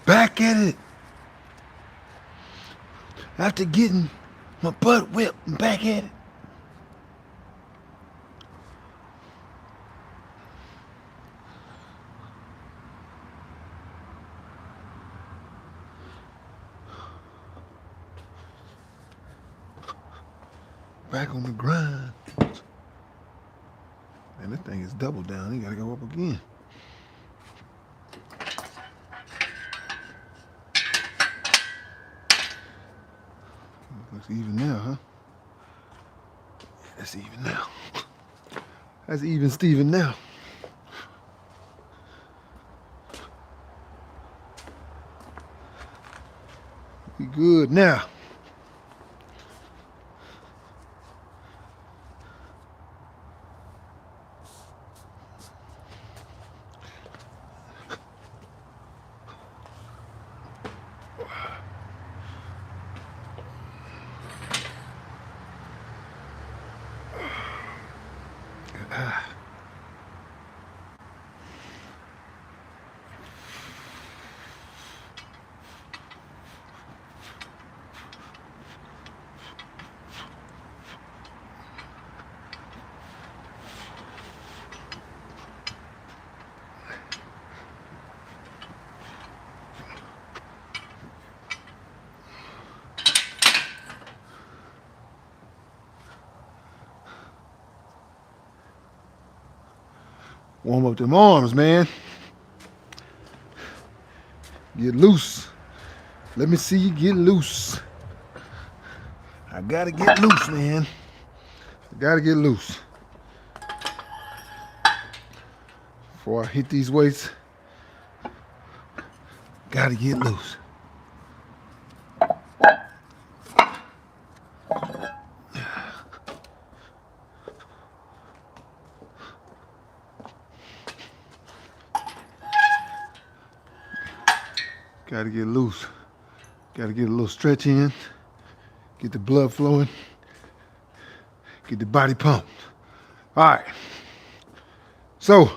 Back at it. After getting my butt whipped, I'm back at it. Back on the grind. And this thing is double down. You gotta go up again. Looks even now, huh? That's even now. That's even Steven now. We good now. Warm up them arms, man. Get loose. Let me see you get loose. I gotta get loose, man. I gotta get loose. Before I hit these weights, gotta get loose. Gotta get loose. Gotta get a little stretch in. Get the blood flowing. Get the body pumped. All right. So,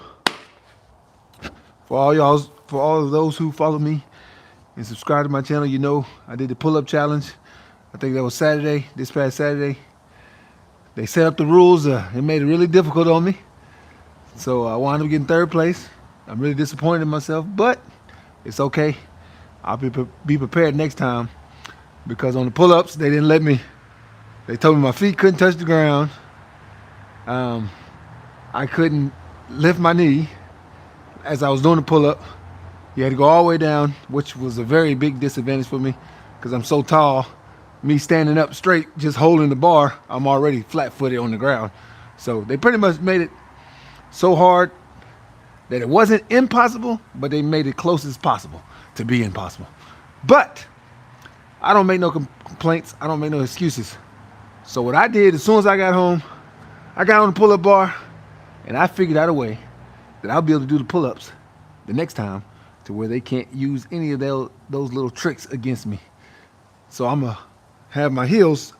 for all of those who follow me and subscribe to my channel, you know I did the pull-up challenge. I think that was Saturday, this past Saturday. They set up the rules. It made it really difficult on me. So I wound up getting third place. I'm really disappointed in myself, but it's okay. I'll be prepared next time, because on the pull-ups, they didn't let me. They told me my feet couldn't touch the ground. I couldn't lift my knee as I was doing the pull-up. You had to go all the way down, which was a very big disadvantage for me because I'm so tall. Me standing up straight, just holding the bar, I'm already flat-footed on the ground. So they pretty much made it so hard that it wasn't impossible, but they made it close as possible to be impossible. But I don't make no complaints. I don't make no excuses. So what I did, as soon as I got home, I got on the pull-up bar, and I figured out a way that I'll be able to do the pull-ups the next time to where they can't use any of those little tricks against me. So I'm going to have my heels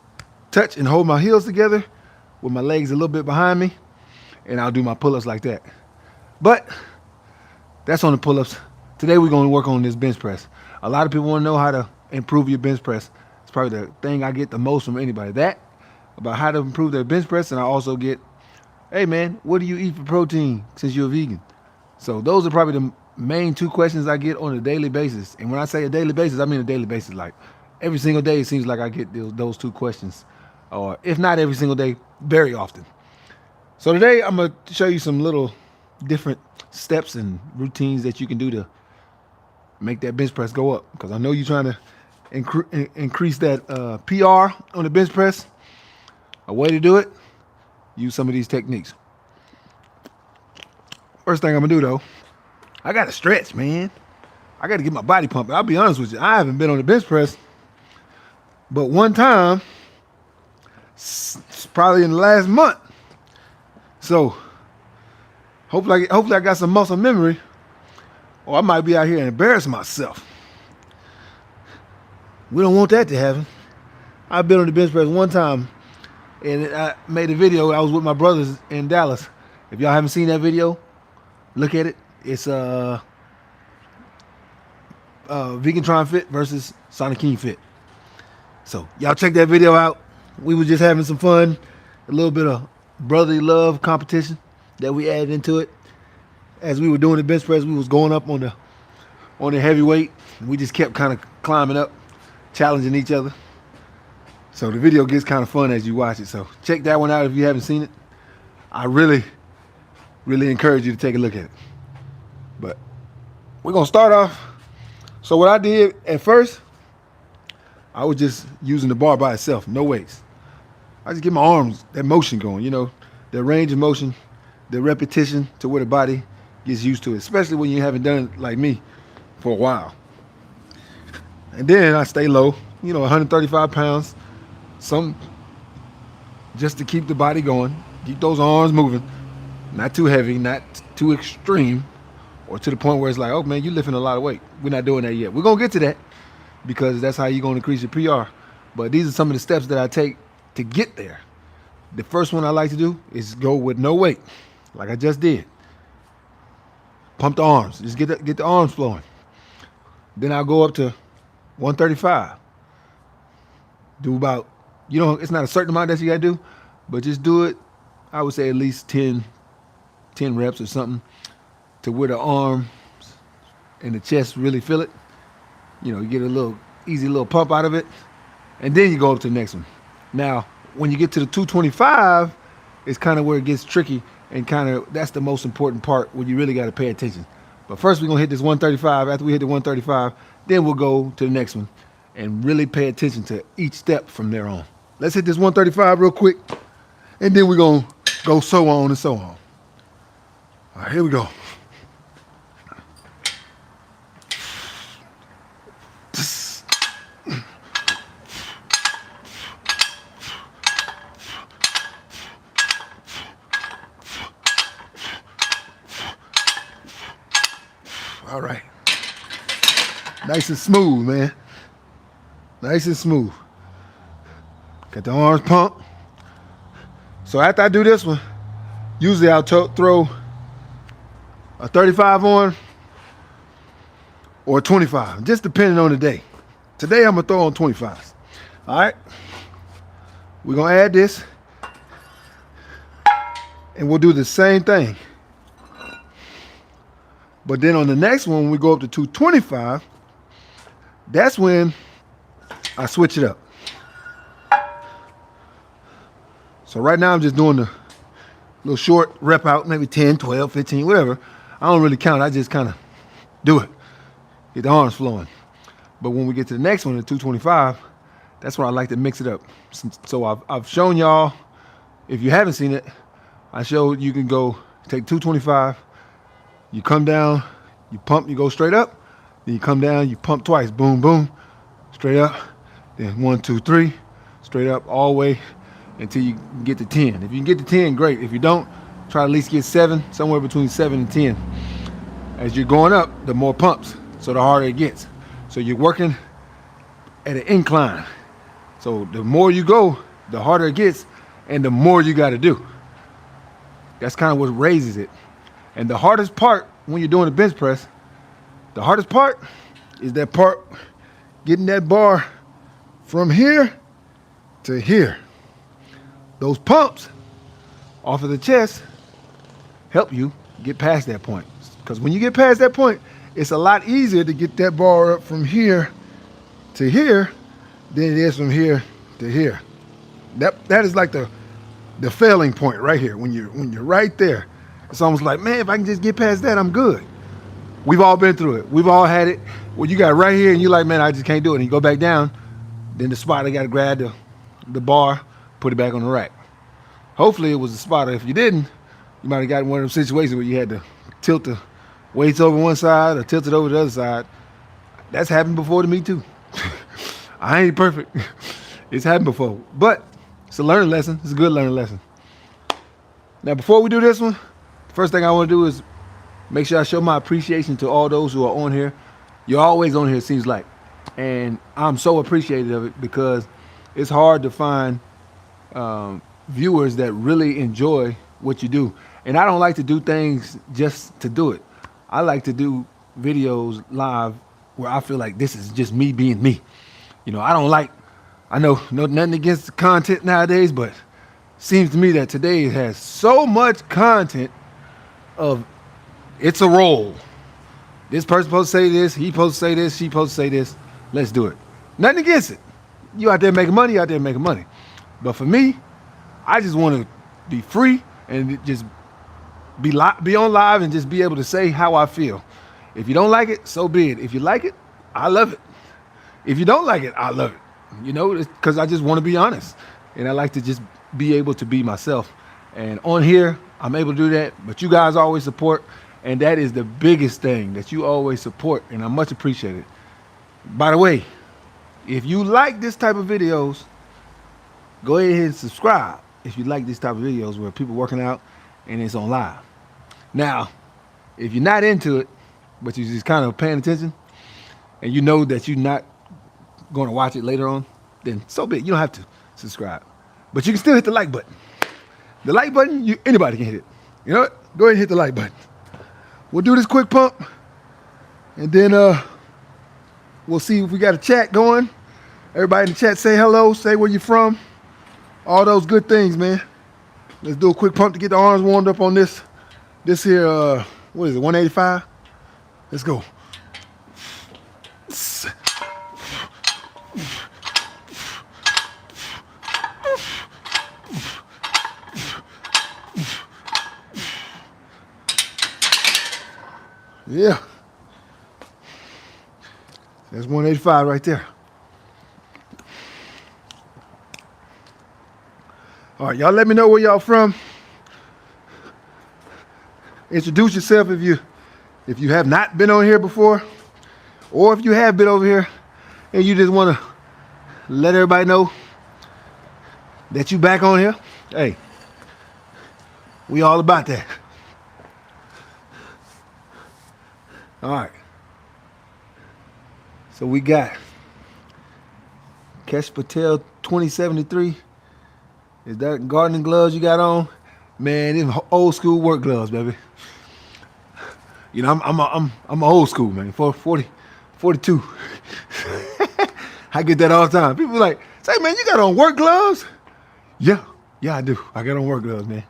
touch and hold my heels together with my legs a little bit behind me, and I'll do my pull-ups like that. But that's on the pull-ups. Today we're going to work on this bench press. A lot of people want to know how to improve your bench press. It's probably the thing I get the most from anybody. That, about how to improve their bench press, and I also get, hey man, what do you eat for protein since you're a vegan? So those are probably the main two questions I get on a daily basis. And when I say a daily basis, I mean a daily basis. Like every single day, it seems like I get those two questions. Or if not every single day, very often. So today I'm going to show you some little different steps and routines that you can do to make that bench press go up, because I know you're trying to increase that PR on the bench press. A way to do it, use some of these techniques. First thing I'm gonna do though, I gotta stretch, man. I gotta get my body pumping. I'll be honest with you, I haven't been on the bench press but one time, probably in the last month. So hopefully I got some muscle memory, or I might be out here and embarrass myself. We don't want that to happen. I've been on the bench press one time, and I made a video. I was with my brothers in Dallas. If y'all haven't seen that video, look at it. It's Vegan Fit versus Sonic King Fit. So y'all check that video out. We were just having some fun, a little bit of brotherly love competition that we added into it. As we were doing the bench press, we was going up on the heavyweight. We just kept kind of climbing up, challenging each other. So the video gets kind of fun as you watch it. So check that one out if you haven't seen it. I really encourage you to take a look at it. But we're gonna start off. So what I did at first, I was just using the bar by itself, no weights. I just get my arms, that motion going, you know, the range of motion, the repetition to where the body gets used to it, especially when you haven't done it like me for a while. And then I stay low, you know, 135 pounds, some just to keep the body going, keep those arms moving, not too heavy, not too extreme, or to the point where it's like, oh man, you're lifting a lot of weight. We're not doing that yet. We're gonna get to that because that's how you're gonna increase your PR. But these are some of the steps that I take to get there. The first one I like to do is go with no weight, like I just did. Pump the arms, just get the arms flowing. Then I'll go up to 135. Do about, you know, it's not a certain amount that you gotta do, but just do it, I would say at least 10 reps or something to where the arms and the chest really feel it. You know, you get a little easy little pump out of it, and then you go up to the next one. Now, when you get to the 225, it's kind of where it gets tricky, and kind of that's the most important part where you really got to pay attention. But first, we're gonna hit this 135. After we hit the 135, then we'll go to the next one and really pay attention to each step from there on. Let's hit this 135 real quick, and then we're gonna go so on and so on. All right, here we go. All right. Nice and smooth, man. Nice and smooth. Got the arms pumped. So after I do this one, usually I'll throw a 35 on or a 25, just depending on the day. Today I'm gonna throw on 25s. All right. We're gonna add this and we'll do the same thing. But then on the next one, when we go up to 225, that's when I switch it up. So right now I'm just doing the little short rep out, maybe 10, 12, 15, whatever. I don't really count. I just kind of do it. Get the arms flowing. But when we get to the next one, the 225, that's where I like to mix it up. So I've shown y'all, if you haven't seen it, I showed you can go take 225, you come down, you pump, you go straight up, then you come down, you pump twice, boom, boom, straight up, then 1, 2, 3, straight up all the way until you get to 10. If you can get to 10, great. If you don't, try to at least get 7, somewhere between 7 and 10. As you're going up, the more pumps, so the harder it gets. So you're working at an incline. So the more you go, the harder it gets, and the more you got to do. That's kind of what raises it. And the hardest part when you're doing a bench press, the hardest part is that part, getting that bar from here to here. Those pumps off of the chest help you get past that point. Because when you get past that point, it's a lot easier to get that bar up from here to here than it is from here to here. That is like the failing point right here. When you're right there, it's almost like, man, if I can just get past that, I'm good. We've all been through it. We've all had it. Well, you got it right here, and you're like, man, I just can't do it. And you go back down, then the spotter got to grab the bar, put it back on the rack. Hopefully it was a spotter. If you didn't, you might have gotten one of those situations where you had to tilt the weights over one side or tilt it over the other side. That's happened before to me too. I ain't perfect. It's happened before. But it's a learning lesson. It's a good learning lesson. Now, before we do this one, the first thing I want to do is make sure I show my appreciation to all those who are on here. You're always on here, it seems like. And I'm so appreciative of it because it's hard to find viewers that really enjoy what you do. And I don't like to do things just to do it. I like to do videos live where I feel like this is just me being me. I don't like, I know no nothing against the content nowadays, but seems to me that today it has so much content of it's a role. This person supposed to say this, he supposed to say this, she supposed to say this. Let's do it. Nothing against it. You out there making money, you out there making money. But for me, I just want to be free and just be on live and just be able to say how I feel. If you don't like it, so be it. If you like it, I love it. If you don't like it, I love it. Because I just want to be honest. And I like to just be able to be myself. And on here, I'm able to do that. But you guys always support. And that is the biggest thing, that you always support. And I much appreciate it. By the way, if you like this type of videos, go ahead and subscribe. If you like this type of videos where people working out and it's on live. Now, if you're not into it, but you're just kind of paying attention, and you know that you're not going to watch it later on, then so be it. You don't have to subscribe. But you can still hit the like button. The like button, anybody can hit it. You know what? Go ahead and hit the like button. We'll do this quick pump, and then we'll see if we got a chat going. Everybody in the chat, say hello, say where you're from. All those good things, man. Let's do a quick pump to get the arms warmed up on this here, what is it, 185? Let's go. Yeah. That's 185 right there. All right, y'all let me know where y'all from. Introduce yourself if you have not been on here before, or if you have been over here and you just want to let everybody know that you back on here. Hey, we all about that. All right. So we got Kesh Patel 2073. Is that gardening gloves you got on? Man, them old school work gloves, baby. I'm old school, man. 42. I get that all the time. People like, say, man, you got on work gloves? Yeah, I do. I got on work gloves, man.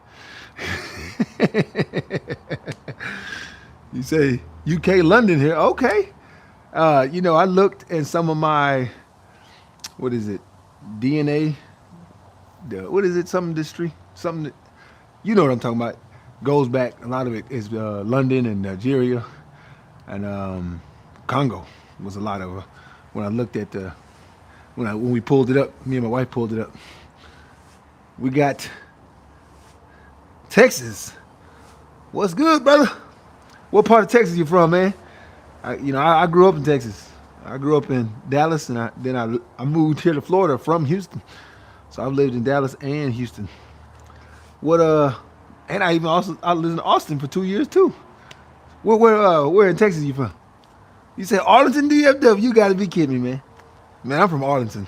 You say UK London here. Okay. I looked at some of my, what is it? DNA. What is it? Some industry. Something that, you know what I'm talking about. Goes back, a lot of it is London and Nigeria and Congo was a lot of it. When I looked at when we pulled it up, me and my wife pulled it up. We got Texas. What's good, brother? What part of Texas you from, man? I grew up in Texas. I grew up in Dallas, and then I moved here to Florida from Houston. So I've lived in Dallas and Houston. And I lived in Austin for 2 years too. Where in Texas you from? You said Arlington, DFW. You got to be kidding me, man. Man, I'm from Arlington.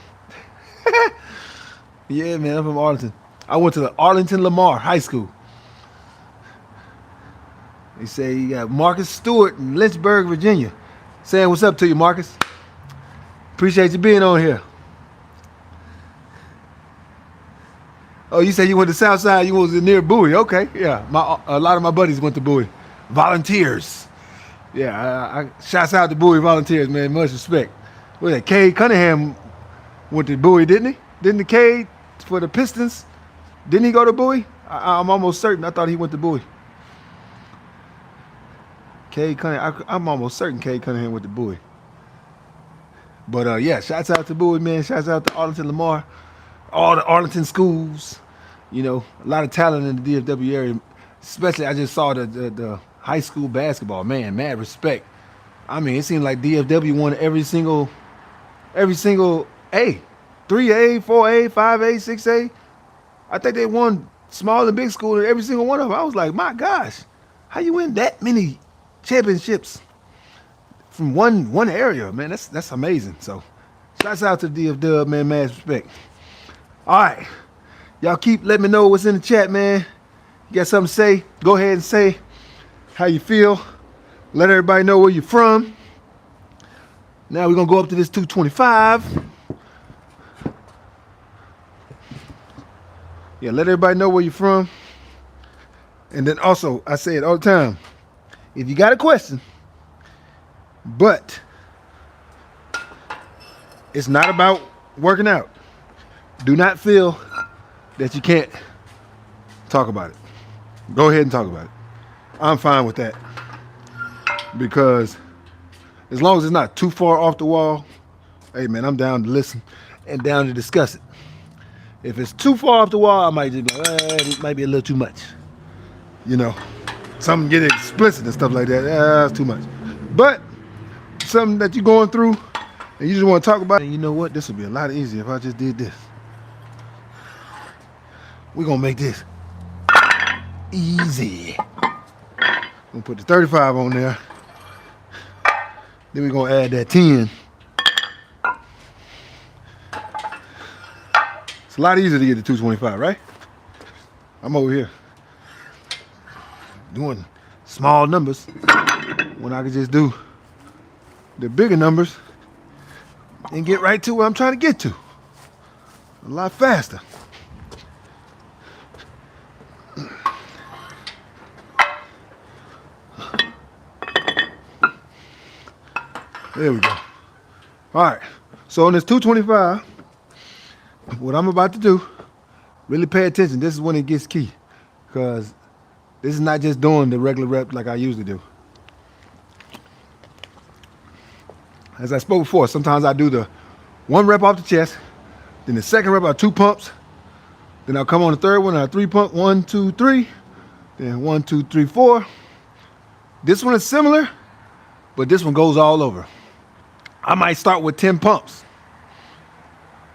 Yeah, man, I'm from Arlington. I went to the Arlington Lamar High School. They say you got Marcus Stewart in Lynchburg, Virginia. Saying what's up to you, Marcus. Appreciate you being on here. Oh, you said you went to Southside. You was near Bowie. Okay, yeah. A lot of my buddies went to Bowie. Volunteers. Yeah, I shouts out to Bowie Volunteers, man. Much respect. What that? Cade Cunningham went to Bowie, didn't he? Didn't the Cade for the Pistons? Didn't he go to Bowie? I'm almost certain. I thought he went to Bowie. Cade Cunningham. I'm almost certain Cade Cunningham went to Bowie. But yeah, shouts out to Bowie, man. Shouts out to Arlington Lamar. All the Arlington schools, a lot of talent in the DFW area. Especially, I just saw the high school basketball. Man, mad respect. I mean, it seemed like DFW won every single A, 3A, 4A, 5A, 6A. I think they won small and big school in every single one of them. I was like, my gosh, how you win that many championships from one area, man? That's amazing. So, shouts out to the DFW, man. Mad respect. All right. Y'all keep letting me know what's in the chat, man. You got something to say? Go ahead and say how you feel. Let everybody know where you're from. Now we're gonna go up to this 225. Yeah, let everybody know where you're from. And then also, I say it all the time, if you got a question, but it's not about working out, do not feel that you can't talk about it. Go ahead and talk about it. I'm fine with that. Because as long as it's not too far off the wall, hey man, I'm down to listen and down to discuss it. If it's too far off the wall, I might just be like, it might be a little too much. You know, something get explicit and stuff like that. That's too much. But something that you're going through and you just want to talk about it, and you know what? This would be a lot easier if I just did this. We're going to make this easy. I'm going to put the 35 on there. Then we're going to add that 10. It's a lot easier to get to 225, right? I'm over here doing small numbers when I could just do the bigger numbers and get right to where I'm trying to get to a lot faster. There we go. All right, so on this 225, what I'm about to do, really pay attention. This is when it gets key, because this is not just doing the regular rep like I usually do. As I spoke before, sometimes I do the 1 rep off the chest, then the second rep are 2 pumps, then I'll come on the third one, I'll 3 pump, 1, 2, 3, then 1, 2, 3, 4. This one is similar, but this one goes all over. I might start with 10 pumps.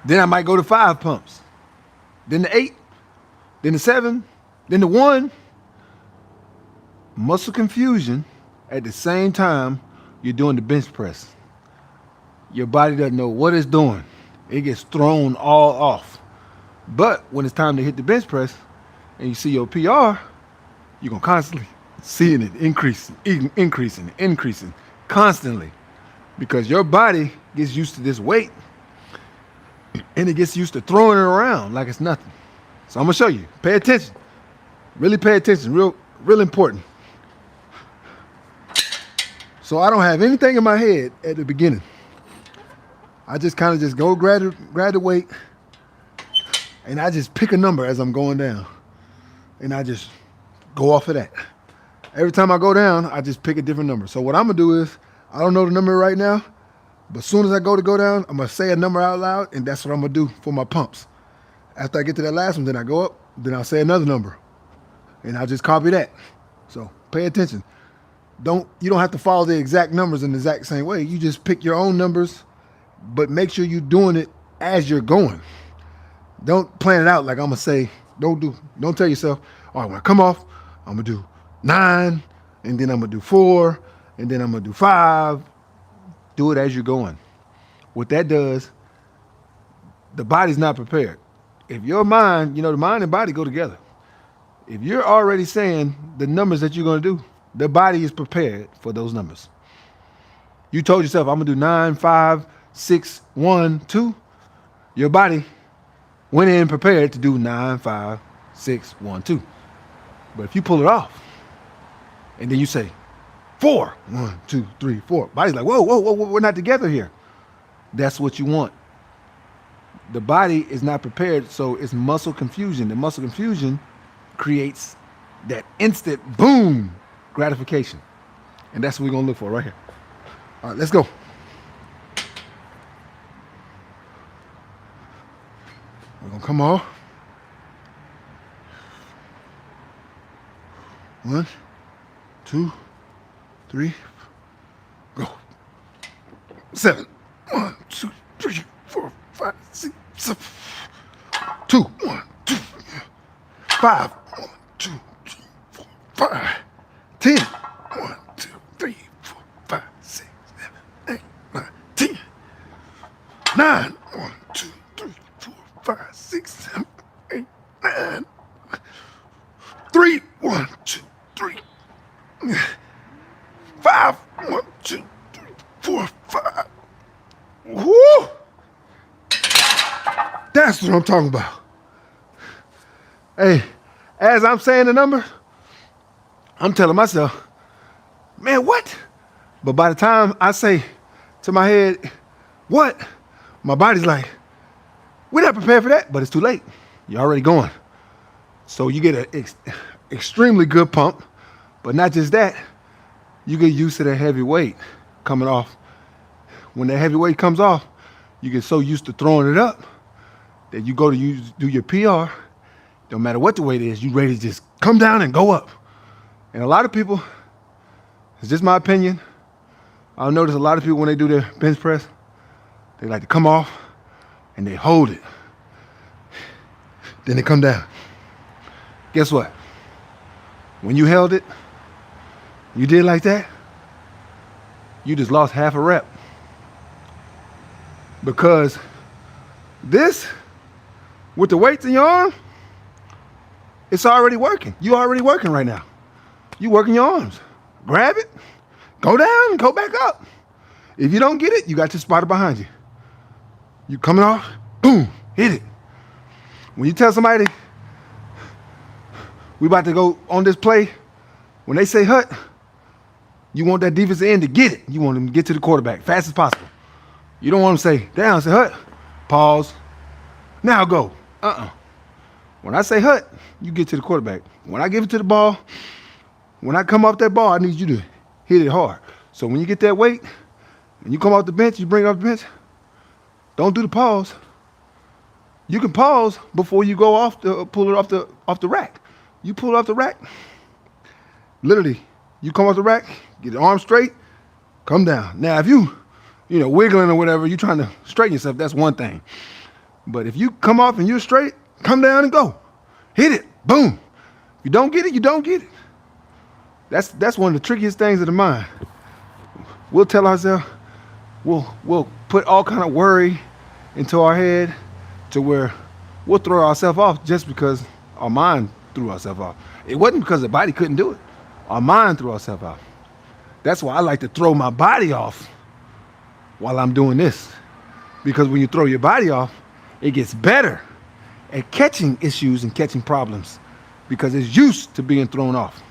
Then I might go to 5 pumps. Then the 8, then the 7, then the 1. Muscle confusion at the same time you're doing the bench press. Your body doesn't know what it's doing. It gets thrown all off. But when it's time to hit the bench press and you see your PR, you're going to constantly seeing it increasing constantly. Because your body gets used to this weight and it gets used to throwing it around like it's nothing. So I'm gonna show you. Pay attention. Really pay attention. Real important. So I don't have anything in my head at the beginning. I just kind of just go grab the weight and I just pick a number as I'm going down. And I just go off of that. Every time I go down, I just pick a different number. So what I'm gonna do is, I don't know the number right now, but as soon as I go down, I'm gonna say a number out loud, and that's what I'm gonna do for my pumps. After I get to that last one, then I go up, then I'll say another number, and I'll just copy that. So pay attention. You don't have to follow the exact numbers in the exact same way. You just pick your own numbers, but make sure you're doing it as you're going. Don't plan it out like I'm gonna say. Don't tell yourself, all right, when I come off, I'm gonna do 9, and then I'm gonna do 4. And then I'm gonna do 5. Do it as you're going. What that does, the body's not prepared. If your mind, the mind and body go together. If you're already saying the numbers that you're gonna do, the body is prepared for those numbers. You told yourself, I'm gonna do 9, 5, 6, 1, 2. Your body went in prepared to do 9, 5, 6, 1, 2. But if you pull it off, and then you say, 4, 1, 2, 3, 4. Body's like, whoa, we're not together here. That's what you want. The body is not prepared, so it's muscle confusion. The muscle confusion creates that instant boom gratification. And that's what we're gonna look for right here. All right, let's go. We're gonna come off. 1, 2, 3, go. 7, 1, 2, 3, 4, 5, 6, 7. 2, 1, 2, 5, 1, 2, 3, 4, 5. 10, 1, 2, 3, 4, 5, 6, 7, 8, 9, 10. 9, 1, 2, 3, 4, 5, 6, 7, 8, 9. 3. That's what I'm talking about. Hey, as I'm saying the number, I'm telling myself, man, what? But by the time I say to my head, what? My body's like, we're not prepared for that, but it's too late. You're already going. So you get an extremely good pump, but not just that, you get used to that heavy weight coming off. When that heavy weight comes off, you get so used to throwing it up that you go to do your PR, no matter what the weight is, you ready to just come down and go up. And a lot of people, it's just my opinion, I'll notice a lot of people when they do their bench press, they like to come off and they hold it. Then they come down. Guess what? When you held it, you did like that, you just lost half a rep. Because this, with the weights in your arm, it's already working. You're already working right now. You working your arms. Grab it, go down, go back up. If you don't get it, you got your spotter behind you. You coming off, boom, hit it. When you tell somebody, we about to go on this play, when they say hut, you want that defensive end to get it. You want them to get to the quarterback fast as possible. You don't want them to say, down, say hut, pause, now go. When I say hut, you get to the quarterback. When I give it to the ball, when I come off that ball, I need you to hit it hard. So when you get that weight, and you come off the bench, you bring it off the bench, don't do the pause. You can pause before you go pull it off the rack. You pull it off the rack, literally, you come off the rack, get the arm straight, come down. Now, if you wiggling or whatever, you trying to straighten yourself, that's one thing. But if you come off and you're straight, come down and go. Hit it, boom. If you don't get it, you don't get it. That's one of the trickiest things of the mind. We'll tell ourselves, we'll put all kind of worry into our head to where we'll throw ourselves off just because our mind threw ourselves off. It wasn't because the body couldn't do it. Our mind threw ourselves off. That's why I like to throw my body off while I'm doing this. Because when you throw your body off, it gets better at catching issues and catching problems because it's used to being thrown off.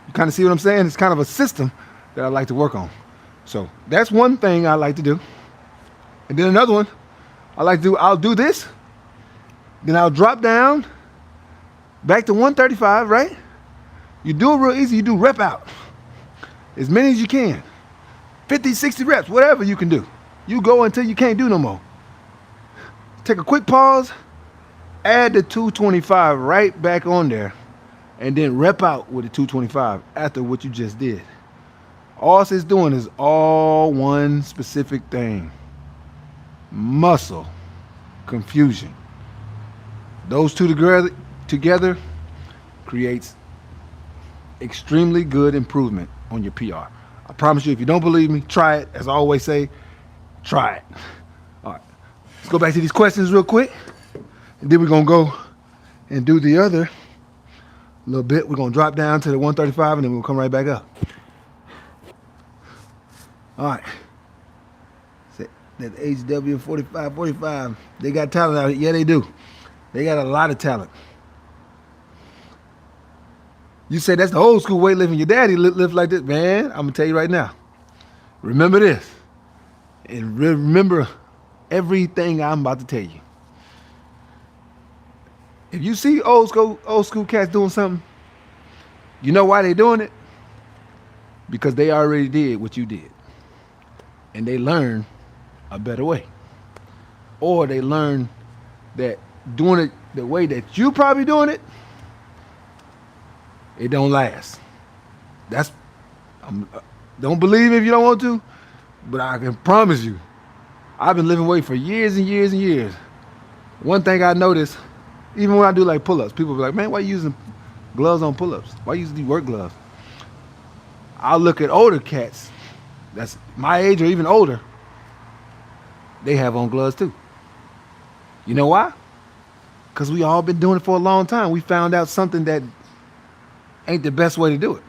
You kind of see what I'm saying? It's kind of a system that I like to work on. So that's one thing I like to do. And then another one I'll do this, then I'll drop down back to 135, right? You do it real easy. You do rep out. As many as you can. 50, 60 reps, whatever you can do. You go until you can't do no more. Take a quick pause, add the 225 right back on there, and then rep out with the 225 after what you just did. All it's doing is all one specific thing. Muscle confusion. Those two together creates extremely good improvement on your PR. I promise you, if you don't believe me, try it. As I always say, try it. All right, let's go back to these questions real quick. And then we're going to go and do the other little bit. We're going to drop down to the 135 and then we'll come right back up. All right. That HW 45, they got talent out here. Yeah, they do. They got a lot of talent. You say that's the old school weightlifting. Your daddy lived like this. Man, I'm going to tell you right now. Remember this. And remember everything I'm about to tell you. If you see old school cats doing something, you know why they doing it? Because they already did what you did. And they learned a better way. Or they learn that doing it the way that you probably doing it, it don't last. Don't believe me if you don't want to, but I can promise you, I've been living weight for years and years and years. One thing I noticed, even when I do like pull-ups, people be like, man, why are you using gloves on pull-ups? Why you using these work gloves? I'll look at older cats that's my age or even older, they have on gloves too. You know why? Because we all been doing it for a long time. We found out something that ain't the best way to do it.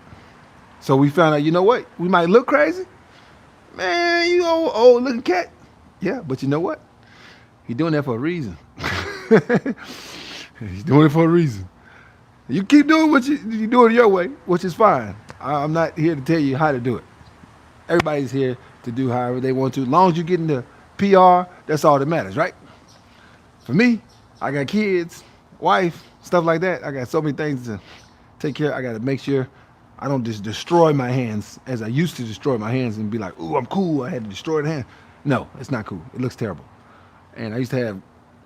So we found out, you know what? We might look crazy. Man, you old looking cat. Yeah, but you know what? He doing that for a reason. He's doing it for a reason. You keep doing what you do it your way, which is fine. I'm not here to tell you how to do it. Everybody's here to do however they want to. As long as you get into PR, that's all that matters, right? For me, I got kids, wife, stuff like that. I got so many things to take care of. I got to make sure I don't just destroy my hands as I used to destroy my hands and be like, ooh, I'm cool. I had to destroy the hand. No, it's not cool. It looks terrible. And I used to have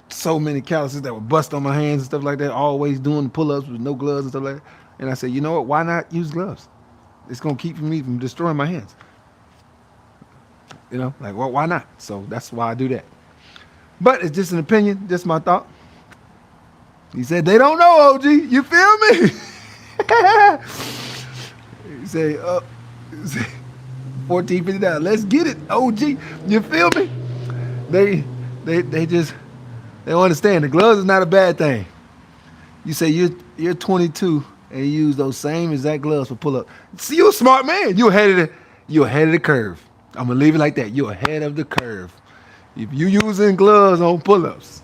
so many calluses that would bust on my hands and stuff like that, always doing pull-ups with no gloves and stuff like that. And I said, you know what? Why not use gloves? It's going to keep me from destroying my hands. You know, like, well, why not? So that's why I do that. But it's just an opinion, just my thought. He said, they don't know, OG. You feel me? He said, $14.50. Let's get it, OG. You feel me? They don't understand. The gloves is not a bad thing. You say you're 22 and you use those same exact gloves for pull-up. See, you're a smart man. You're ahead of the curve. I'm gonna leave it like that. You're ahead of the curve. If you using gloves on pull-ups,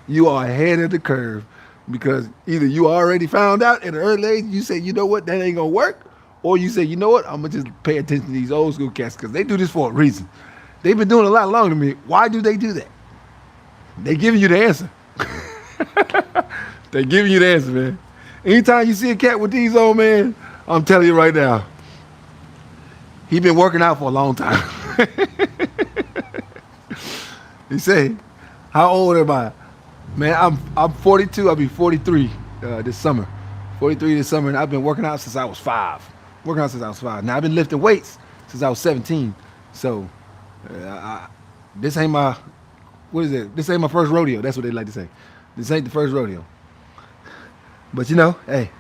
you are ahead of the curve because either you already found out at an early age, you say, you know what, that ain't gonna work, or you say, you know what, I'm gonna just pay attention to these old school cats because they do this for a reason. They've been doing it a lot longer than me. Why do they do that? They giving you the answer. They giving you the answer, man. Anytime you see a cat with these on, man, I'm telling you right now, he been working out for a long time. He say, how old am I? Man, I'm 42. I'll be 43 this summer. 43 this summer, and I've been working out since I was 5. Now, I've been lifting weights since I was 17. So, this ain't my, what is it? This ain't my first rodeo. That's what they like to say. This ain't the first rodeo. But, you know, hey,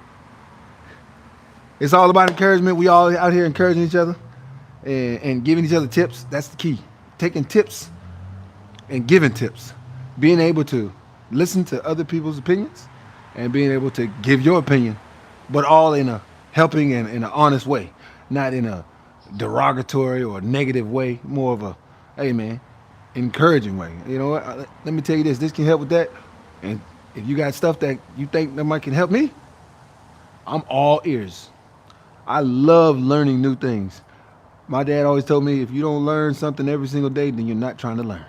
it's all about encouragement. We all out here encouraging each other and giving each other tips. That's the key. Taking tips and giving tips. Being able to listen to other people's opinions and being able to give your opinion, but all in a helping and in an honest way, not in a derogatory or negative way, more of a, hey man, encouraging way. You know what? Let me tell you this can help with that. And if you got stuff that you think that might can help me, I'm all ears. I love learning new things. My dad always told me, if you don't learn something every single day, then you're not trying to learn.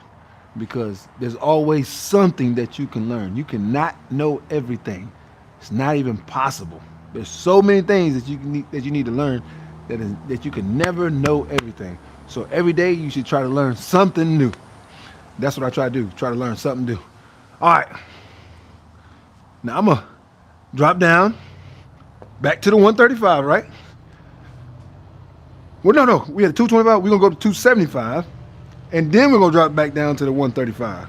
Because there's always something that you can learn. You cannot know everything. It's not even possible. There's so many things that you need to learn that you can never know everything. So every day you should try to learn something new. That's what I try to do. Try to learn something new. All right. Now I'm gonna drop down back to the 135, right? Well, no. We had 225. We're gonna go to 275. And then we're going to drop back down to the 135.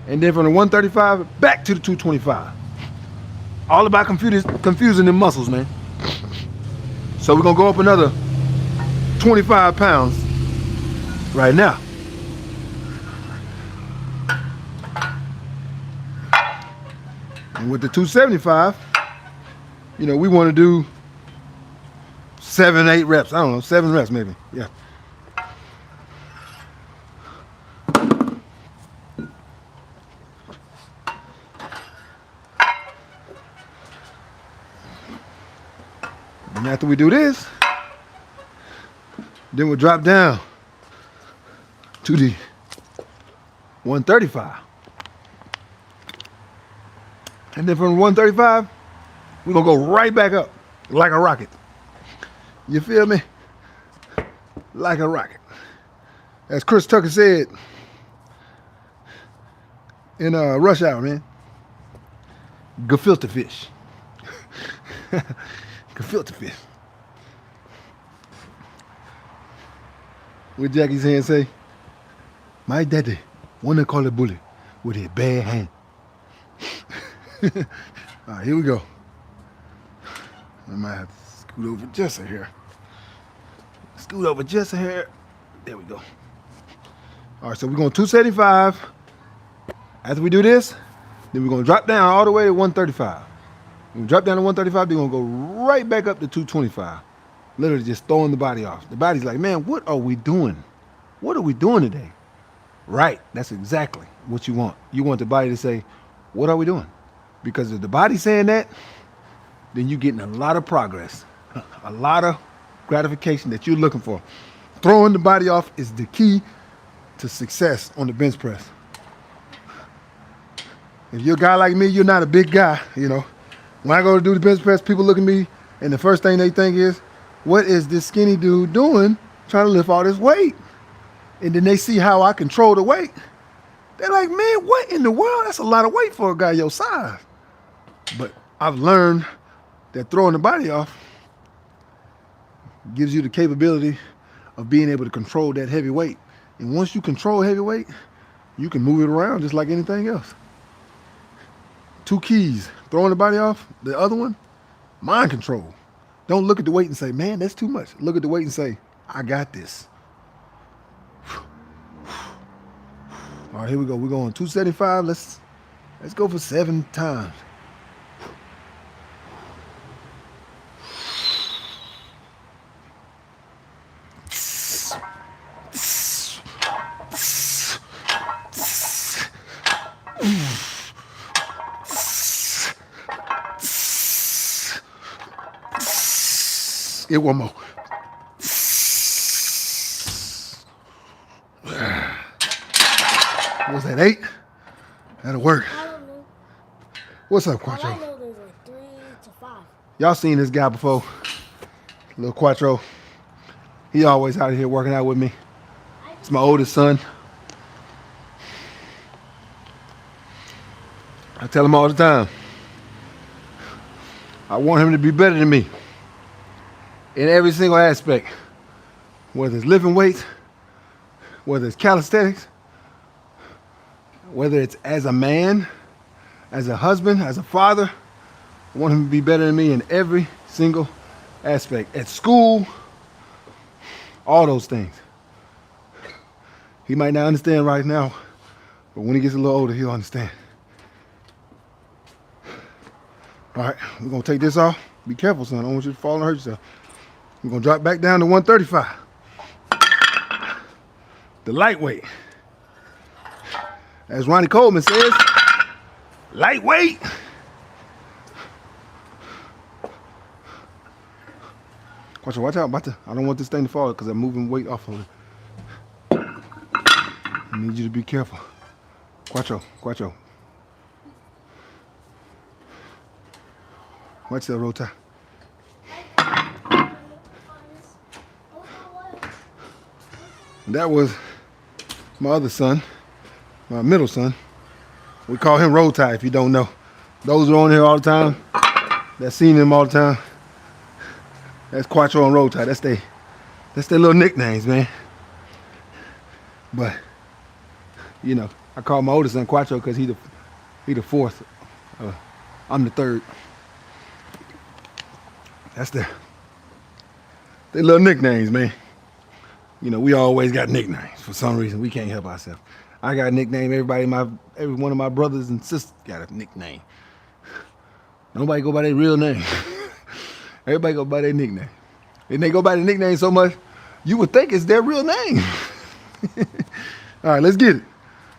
And then from the 135, back to the 225. All about confusing the muscles, man. So we're going to go up another 25 pounds right now. And with the 275, you know, we want to do 7, 8 reps. I don't know, 7 reps maybe. Yeah. And after we do this, then we'll drop down to the 135. And then from 135, we're going to go right back up like a rocket. You feel me? Like a rocket. As Chris Tucker said in Rush Hour, man, gefilte fish. Gefilte fish. What Jackie's hand say? My daddy wanna call a bullet with a bare hand. All right, here we go. I might have to scoot over just a hair. Scoot over just a hair. There we go. All right, so we're going 275. After we do this, then we're gonna drop down all the way to 135. When we drop down to 135, they're gonna go right back up to 225. Literally just throwing the body off. The body's like, man, what are we doing? What are we doing today? Right, that's exactly what you want. You want the body to say, What are we doing? Because if the body's saying that, then you're getting a lot of progress, a lot of gratification that you're looking for. Throwing the body off is the key to success on the bench press. If you're a guy like me, you're not a big guy, you know. When I go to do the bench press, people look at me and the first thing they think is, what is this skinny dude doing trying to lift all this weight? And then they see how I control the weight. They're like, man, what in the world? That's a lot of weight for a guy your size. But I've learned that throwing the body off gives you the capability of being able to control that heavy weight. And once you control heavy weight, you can move it around just like anything else. 2 keys, throwing the body off. The other one, mind control. Don't look at the weight and say, man, that's too much. Look at the weight and say, I got this. All right, here we go. We're going 275. Let's go for 7 times. Get one more. What's that, 8? That'll work. I don't know. What's up, All Quattro? I know there's like 3 to 5. Y'all seen this guy before? Little Quattro. He always out here working out with me. It's my oldest son. I tell him all the time, I want him to be better than me in every single aspect, whether it's lifting weights, whether it's calisthenics, whether it's as a man, as a husband, as a father. I want him to be better than me in every single aspect. At school, all those things. He might not understand right now, but when he gets a little older, he'll understand. All right, we're gonna take this off. Be careful, son. I don't want you to fall and hurt yourself. We're gonna drop back down to 135. The lightweight. As Ronnie Coleman says, lightweight. Watch out, I don't want this thing to fall because I'm moving weight off of it. I need you to be careful. Quattro. Watch that roll tie. That was my other son, my middle son. We call him Roll Tie if you don't know. Those who are on here all the time, that seen him all the time, that's Quattro and Roll Tie. That's their little nicknames, man. But, you know, I call my oldest son Quattro because he the fourth. I'm the third. That's their little nicknames, man. You know, we always got nicknames for some reason. We can't help ourselves. I got a nickname. Every one of my brothers and sisters got a nickname. Nobody go by their real name. Everybody go by their nickname. And they go by their nickname so much, you would think it's their real name. All right, let's get it.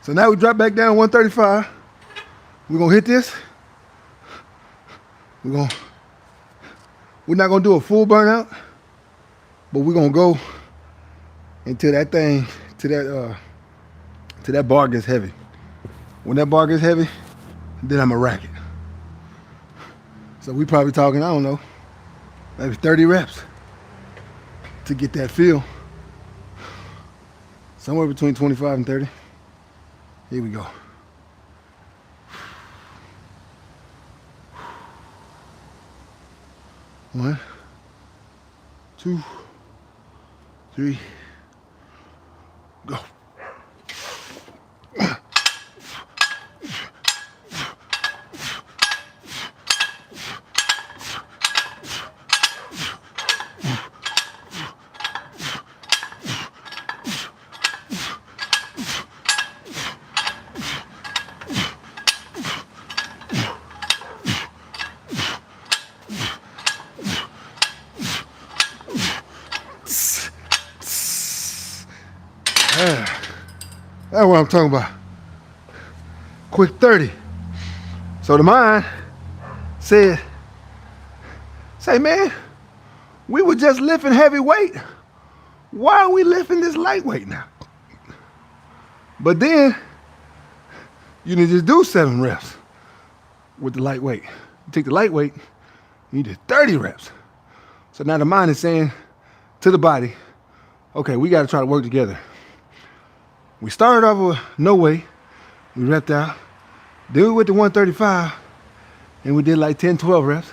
So now we drop back down 135. We're gonna hit this. We're not gonna do a full burnout, but we're gonna go until that thing, till that bar gets heavy. When that bar gets heavy, then I'm gonna rack it. So we probably talking, I don't know, maybe 30 reps to get that feel. Somewhere between 25 and 30. Here we go. 1, 2, 3, go. That's what I'm talking about. Quick 30. So the mind said, say, man, we were just lifting heavy weight. Why are we lifting this lightweight now? But then you need to just do 7 reps with the lightweight. You take the lightweight, you did 30 reps. So now the mind is saying to the body, okay, we got to try to work together. We started off with no weight. We repped out. Then we went to 135 and we did like 10, 12 reps.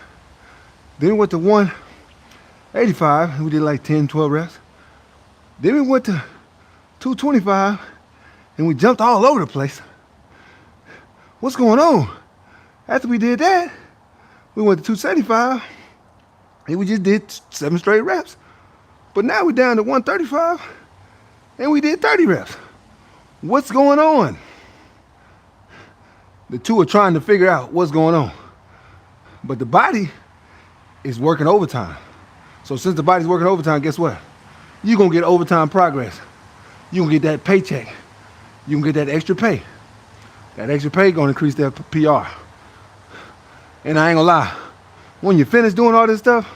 Then we went to 185 and we did like 10, 12 reps. Then we went to 225 and we jumped all over the place. What's going on? After we did that, we went to 275 and we just did 7 straight reps. But now we're down to 135 and we did 30 reps. What's going on? The two are trying to figure out what's going on. But the body is working overtime. So since the body's working overtime, guess what? You're going to get overtime progress. You're going to get that paycheck. You're going to get that extra pay. That extra pay going to increase that PR. And I ain't going to lie. When you finish doing all this stuff,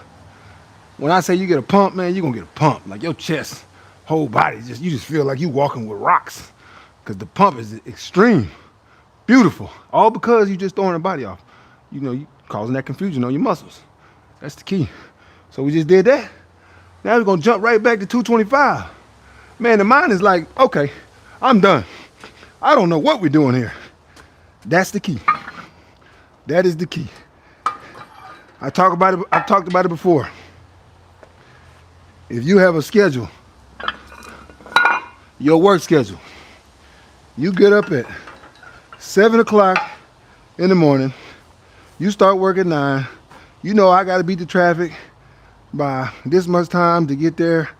when I say you get a pump, man, you're going to get a pump. Like your chest, whole body, you just feel like you walking with rocks. Because the pump is extreme. Beautiful. All because you just throwing the body off. You know, you causing that confusion on your muscles. That's the key. So we just did that. Now we're going to jump right back to 225. Man, the mind is like, okay, I'm done. I don't know what we're doing here. That's the key. That is the key. I've talked about it before. If you have a schedule, your work schedule, you get up at 7 o'clock in the morning, you start work at 9, you know I gotta beat the traffic by this much time to get there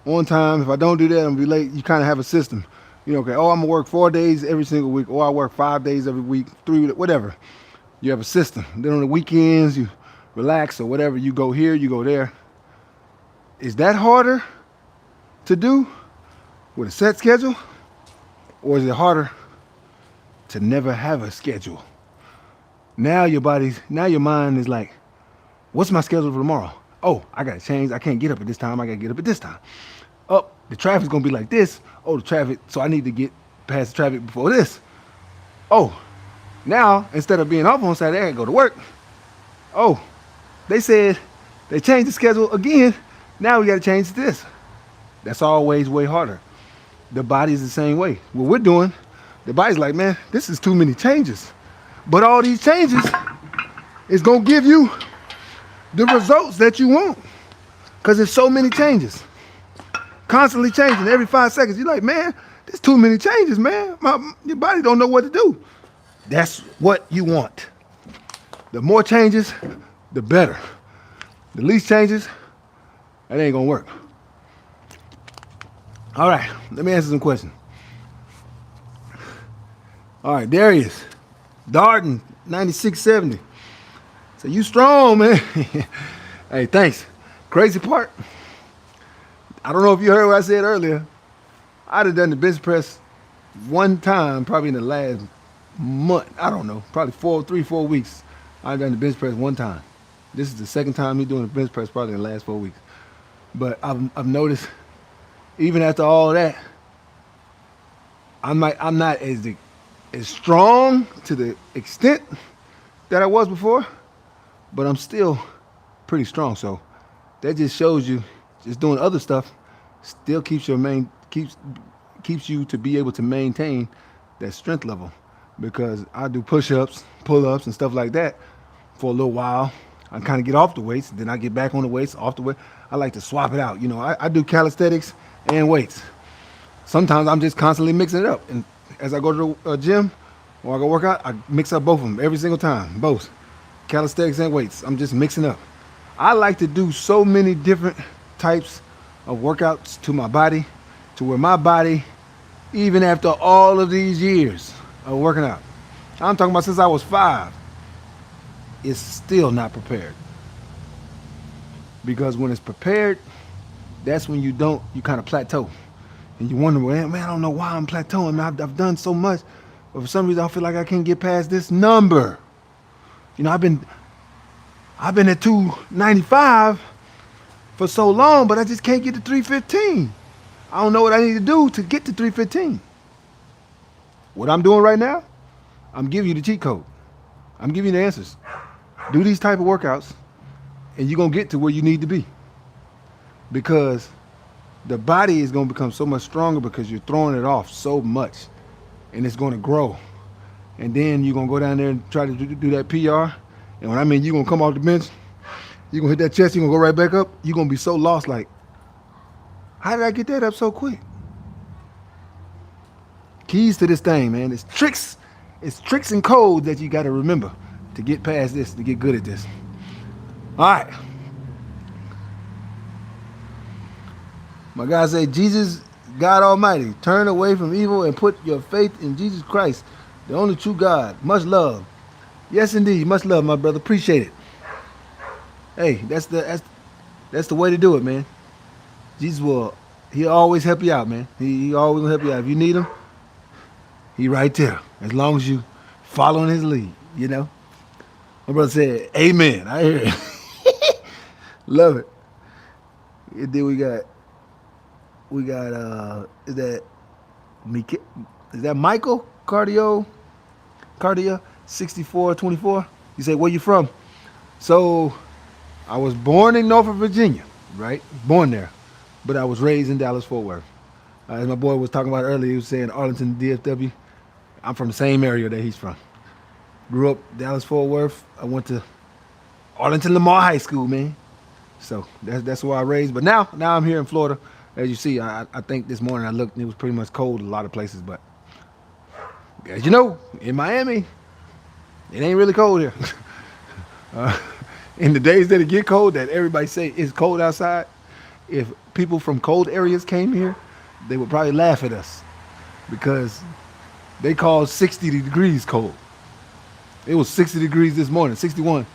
on time. If I don't do that, I'm gonna be late. You kind of have a system. You know, okay, oh, I'm gonna work 4 days every single week, or I work 5 days every week, 3, whatever. You have a system. Then on the weekends, you relax or whatever. You go here, you go there. Is that harder to do with a set schedule? Or is it harder to never have a schedule? Now your mind is like, what's my schedule for tomorrow? Oh, I gotta change. I can't get up at this time. I gotta get up at this time. Oh, the traffic's gonna be like this. Oh, the traffic, so I need to get past the traffic before this. Oh, now, instead of being off on Saturday, I gotta go to work. Oh, they said they changed the schedule again. Now we gotta change to this. That's always way harder. The body's the same way. What we're doing, the body's like, man, this is too many changes. But all these changes is gonna give you the results that you want. Because there's so many changes. Constantly changing every 5 seconds. You're like, man, there's too many changes, man. Your body don't know what to do. That's what you want. The more changes, the better. The least changes, that ain't gonna work. All right, let me answer some questions. All right, Darius, Darden, 9670. So you strong, man. Hey, thanks. Crazy part, I don't know if you heard what I said earlier. I'd have done the bench press one time, probably in the last month. I don't know, probably 3-4 weeks. I've done the bench press one time. This is the second time me doing the bench press probably in the last 4 weeks. But I've noticed, even after all that, I'm not as strong to the extent that I was before, but I'm still pretty strong. So that just shows you, just doing other stuff still keeps you to be able to maintain that strength level. Because I do push-ups, pull-ups, and stuff like that for a little while. I kind of get off the weights, then I get back on the weights, off the weight. I like to swap it out. You know, I do calisthenics and weights. Sometimes I'm just constantly mixing it up. And as I go to the gym or I go work out, I mix up both of them every single time, both calisthenics and weights. I'm just mixing up. I like to do so many different types of workouts to my body, to where my body, even after all of these years of working out, I'm talking about since I was 5, is still not prepared. Because when it's prepared, that's when you kind of plateau. And you wonder, well, man, I don't know why I'm plateauing. I've done so much, but for some reason I feel like I can't get past this number. You know, I've been at 295 for so long, but I just can't get to 315. I don't know what I need to do to get to 315. What I'm doing right now, I'm giving you the cheat code. I'm giving you the answers. Do these type of workouts, and you're gonna get to where you need to be. Because the body is gonna become so much stronger because you're throwing it off so much, and it's gonna grow. And then you're gonna go down there and try to do that PR. And when I mean you're gonna come off the bench, you're gonna hit that chest, you're gonna go right back up. You're gonna be so lost, like, how did I get that up so quick? Keys to this thing, man. It's tricks and codes that you gotta remember to get past this, to get good at this. All right. My God said, Jesus, God Almighty, turn away from evil and put your faith in Jesus Christ, the only true God. Much love. Yes, indeed. Much love, my brother. Appreciate it. Hey, that's the way to do it, man. Jesus he'll always help you out, man. He always gonna help you out. If you need him, he right there. As long as you following his lead, you know. My brother said, amen. I hear it. Love it. And then we got is that Michael Cardia 6424. You say, where you from? So I was born in Norfolk, Virginia, right? Born there. But I was raised in Dallas Fort Worth. As my boy was talking about earlier, he was saying Arlington, DFW. I'm from the same area that he's from. Grew up Dallas Fort Worth. I went to Arlington Lamar High School, man. So that's where I raised. But now I'm here in Florida. As you see, I think this morning I looked and it was pretty much cold in a lot of places. But as you know, in Miami, it ain't really cold here. In the days that it get cold, that everybody say it's cold outside, if people from cold areas came here, they would probably laugh at us because they call 60 degrees cold. It was 60 degrees this morning, 61.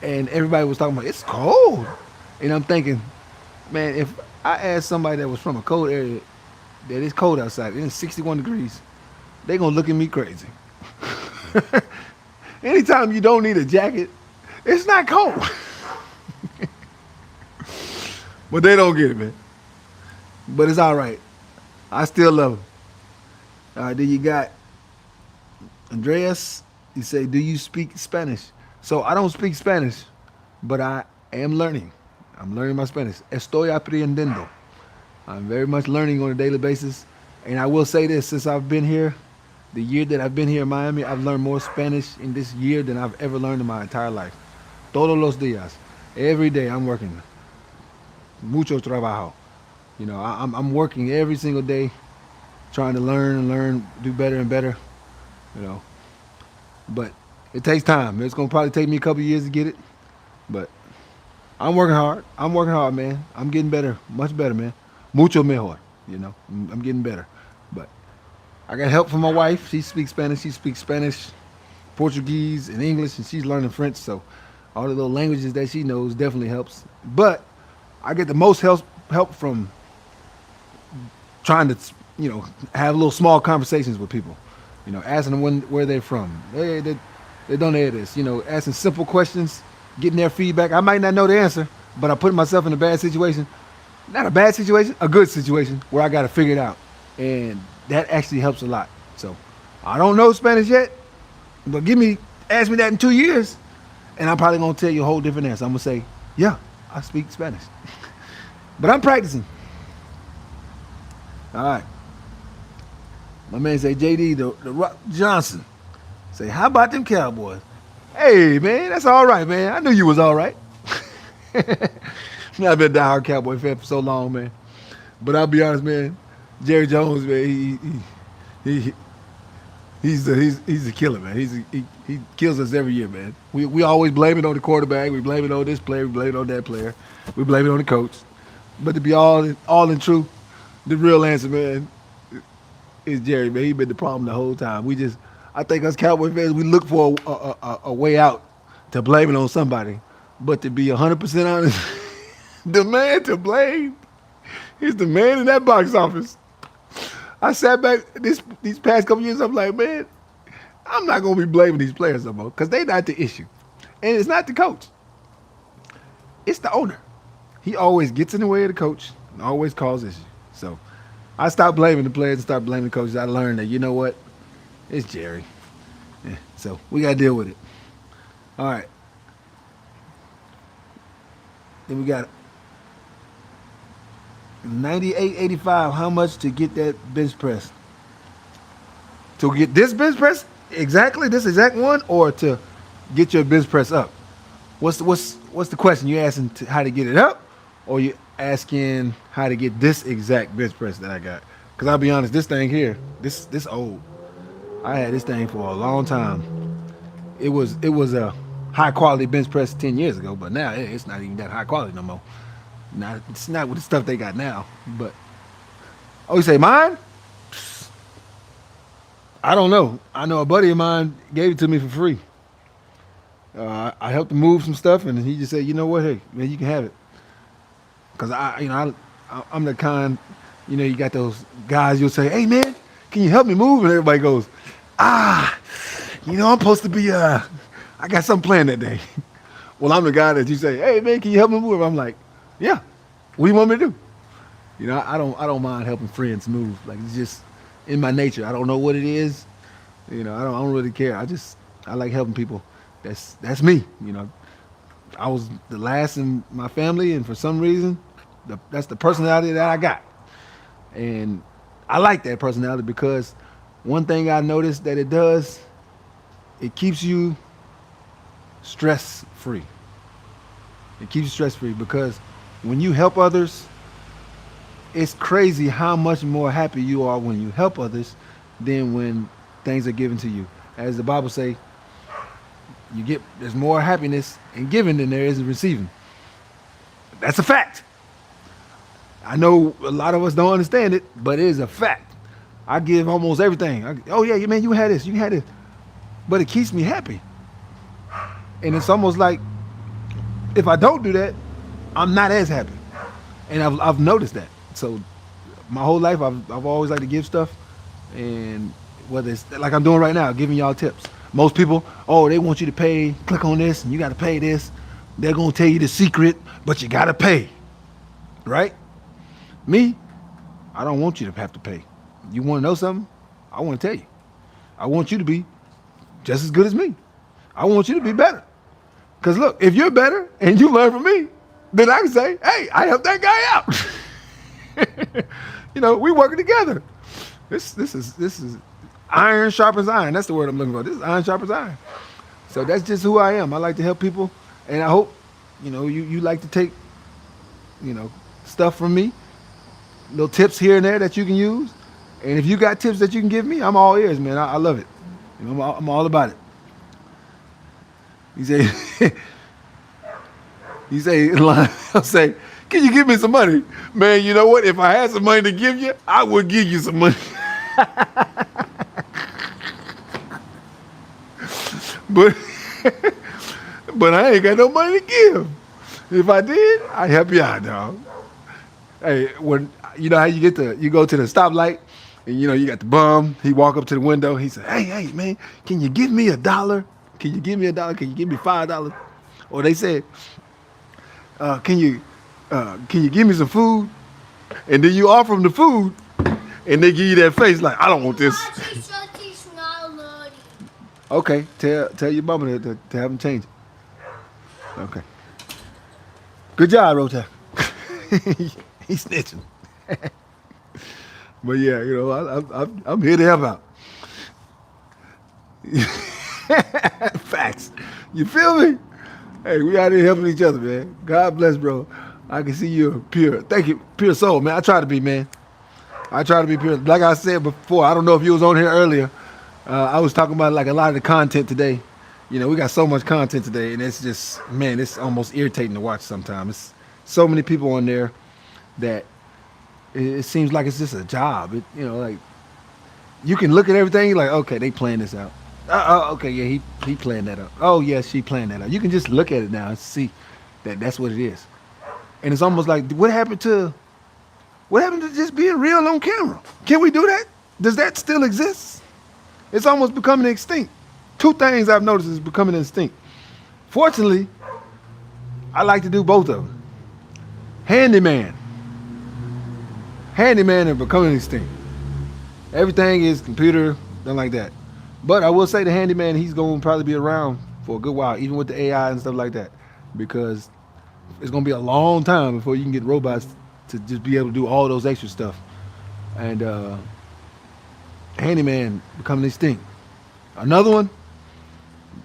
And everybody was talking about, it's cold. And I'm thinking, man, if I asked somebody that was from a cold area that it's cold outside, and it's 61 degrees, they gonna look at me crazy. Anytime you don't need a jacket, it's not cold. But they don't get it, man. But it's all right. I still love them. All right, then you got Andreas. You say, do you speak Spanish? So I don't speak Spanish, but I am learning. I'm learning my Spanish. Estoy aprendiendo. I'm very much learning on a daily basis. And I will say this, since I've been here, the year that I've been here in Miami, I've learned more Spanish in this year than I've ever learned in my entire life. Todos los días. Every day I'm working. Mucho trabajo. You know, I'm working every single day, trying to learn, do better and better. You know, but it takes time. It's gonna probably take me a couple years to get it, but I'm working hard. I'm working hard, man. I'm getting better, much better, man. Mucho mejor. You know, I'm getting better. But I got help from my wife. She speaks Spanish. She speaks Spanish, Portuguese, and English, and she's learning French. So all the little languages that she knows definitely helps. But I get the most help from trying to, you know, have little small conversations with people. You know, asking them where they're from. They don't know this. You know, asking simple questions, getting their feedback. I might not know the answer, but I put myself in a bad situation. Not a bad situation, a good situation where I got to figure it out. And that actually helps a lot. So I don't know Spanish yet, but ask me that in 2 years, and I'm probably going to tell you a whole different answer. I'm going to say, yeah, I speak Spanish. But I'm practicing. All right. My man say, JD, the Rock Johnson. Say, how about them Cowboys? Hey, man, that's all right, man. I knew you was all right. I've been a diehard Cowboy fan for so long, man. But I'll be honest, man. Jerry Jones, man, he's a killer, man. He kills us every year, man. We always blame it on the quarterback. We blame it on this player. We blame it on that player. We blame it on the coach. But to be all in truth, the real answer, man, is Jerry, man. He been the problem the whole time. I think us Cowboy fans, we look for a way out to blame it on somebody. But to be 100% honest, the man to blame is the man in that box office. I sat back these past couple years, I'm like, man, I'm not going to be blaming these players no more because they're not the issue. And it's not the coach. It's the owner. He always gets in the way of the coach and always causes issues. So I stopped blaming the players and started blaming the coaches. I learned that, you know what? It's Jerry. Yeah, so we got to deal with it. All right. Then we got 98.85. How much to get that bench press? To get this bench press? Exactly this exact one, or to get your bench press up? What's the question? You asking how to get it up, or you asking how to get this exact bench press that I got? Because I'll be honest, this thing here, this old. I had this thing for a long time. It was a high quality bench press 10 years ago, but now it's not even that high quality no more. Not it's not with the stuff they got now. But oh, you say mine? I don't know. I know a buddy of mine gave it to me for free. I helped him move some stuff, and he just said, "You know what? Hey, man, you can have it." Cause I'm the kind, you got those guys. You'll say, "Hey, man, can you help me move?" And everybody goes, "Ah, I'm supposed to be. I got something planned that day." Well, I'm the guy that you say, "Hey, man, can you help me move?" I'm like, "Yeah, what do you want me to do?" I don't mind helping friends move. Like, it's just in my nature. I don't know what it is. I don't really care. I like helping people. That's me. I was the last in my family, and for some reason, that's the personality that I got. And I like that personality because one thing I noticed that it does, it keeps you stress free. It keeps you stress free because when you help others, it's crazy how much more happy you are when you help others than when things are given to you. As the Bible say, there's more happiness in giving than there is in receiving. That's a fact. I know a lot of us don't understand it, but it is a fact. I give almost everything. Oh yeah, man, you had this, you had this, but it keeps me happy. And it's almost like if I don't do that, I'm not as happy. And I've noticed that. So my whole life, I've always liked to give stuff, and whether it's like I'm doing right now, giving y'all tips. Most people, they want you to pay. Click on this, and you got to pay this. They're gonna tell you the secret, but you gotta pay, right? Me, I don't want you to have to pay. You want to know something? I want to tell you. I want you to be just as good as me. I want you to be better. Because look, if you're better and you learn from me, then I can say, hey, I helped that guy out. We working together. This is iron sharpens iron. That's the word I'm looking for. This is iron sharpens iron. So that's just who I am. I like to help people, and I hope, you like to take, stuff from me, little tips here and there that you can use. And if you got tips that you can give me, I'm all ears, man. I love it. I'm all about it. You say, I'll say, can you give me some money? Man, you know what? If I had some money to give you, I would give you some money. But but I ain't got no money to give. If I did, I'd help you out, dog. Hey, when you know how you go to the stoplight, and you got the bum. He walk up to the window. He said, "Hey, man, can you give me $1? Can you give me $1? Can you give me $5?" Or they said, "Can you give me some food?" And then you offer them the food, and they give you that face like, "I don't want this." Okay, tell your mama to have them change it. Okay. Good job, Rota. He's snitching. But yeah, I'm here to help out. Facts. You feel me? Hey, we out here helping each other, man. God bless, bro. I can see you're pure. Thank you, pure soul, man. I try to be, man. I try to be pure. Like I said before, I don't know if you was on here earlier. I was talking about like a lot of the content today. We got so much content today, and it's just, man, it's almost irritating to watch sometimes. It's so many people on there that it seems like it's just a job. Like you can look at everything, you're like, okay, they playing this out. Okay, yeah, he playing that out. Oh yeah, she playing that out. You can just look at it now and see that's what it is. And it's almost like, what happened to just being real on camera? Can we do that? Does that still exist? It's almost becoming extinct. Two things I've noticed is becoming extinct. Fortunately, I like to do both of them. Handyman. Handyman are becoming extinct. Everything is computer, nothing like that. But I will say the handyman, he's going to probably be around for a good while, even with the AI and stuff like that, because it's going to be a long time before you can get robots to just be able to do all those extra stuff. And handyman becoming extinct. Another one,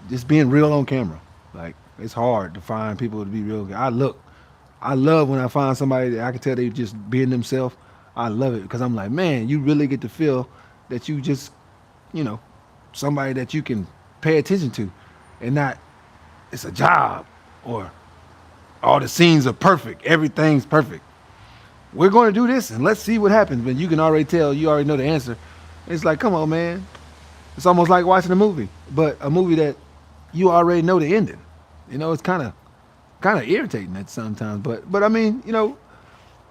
just being real on camera. Like it's hard to find people to be real. I love when I find somebody that I can tell they just being themselves. I love it because I'm like, man, you really get to feel that you just, you know, somebody that you can pay attention to, and not it's a job or all the scenes are perfect, everything's perfect. We're going to do this and let's see what happens. But you can already tell, you already know the answer. It's like, come on, man. It's almost like watching a movie, but a movie that you already know the ending. You know, it's kind of irritating at sometimes. But I mean, you know,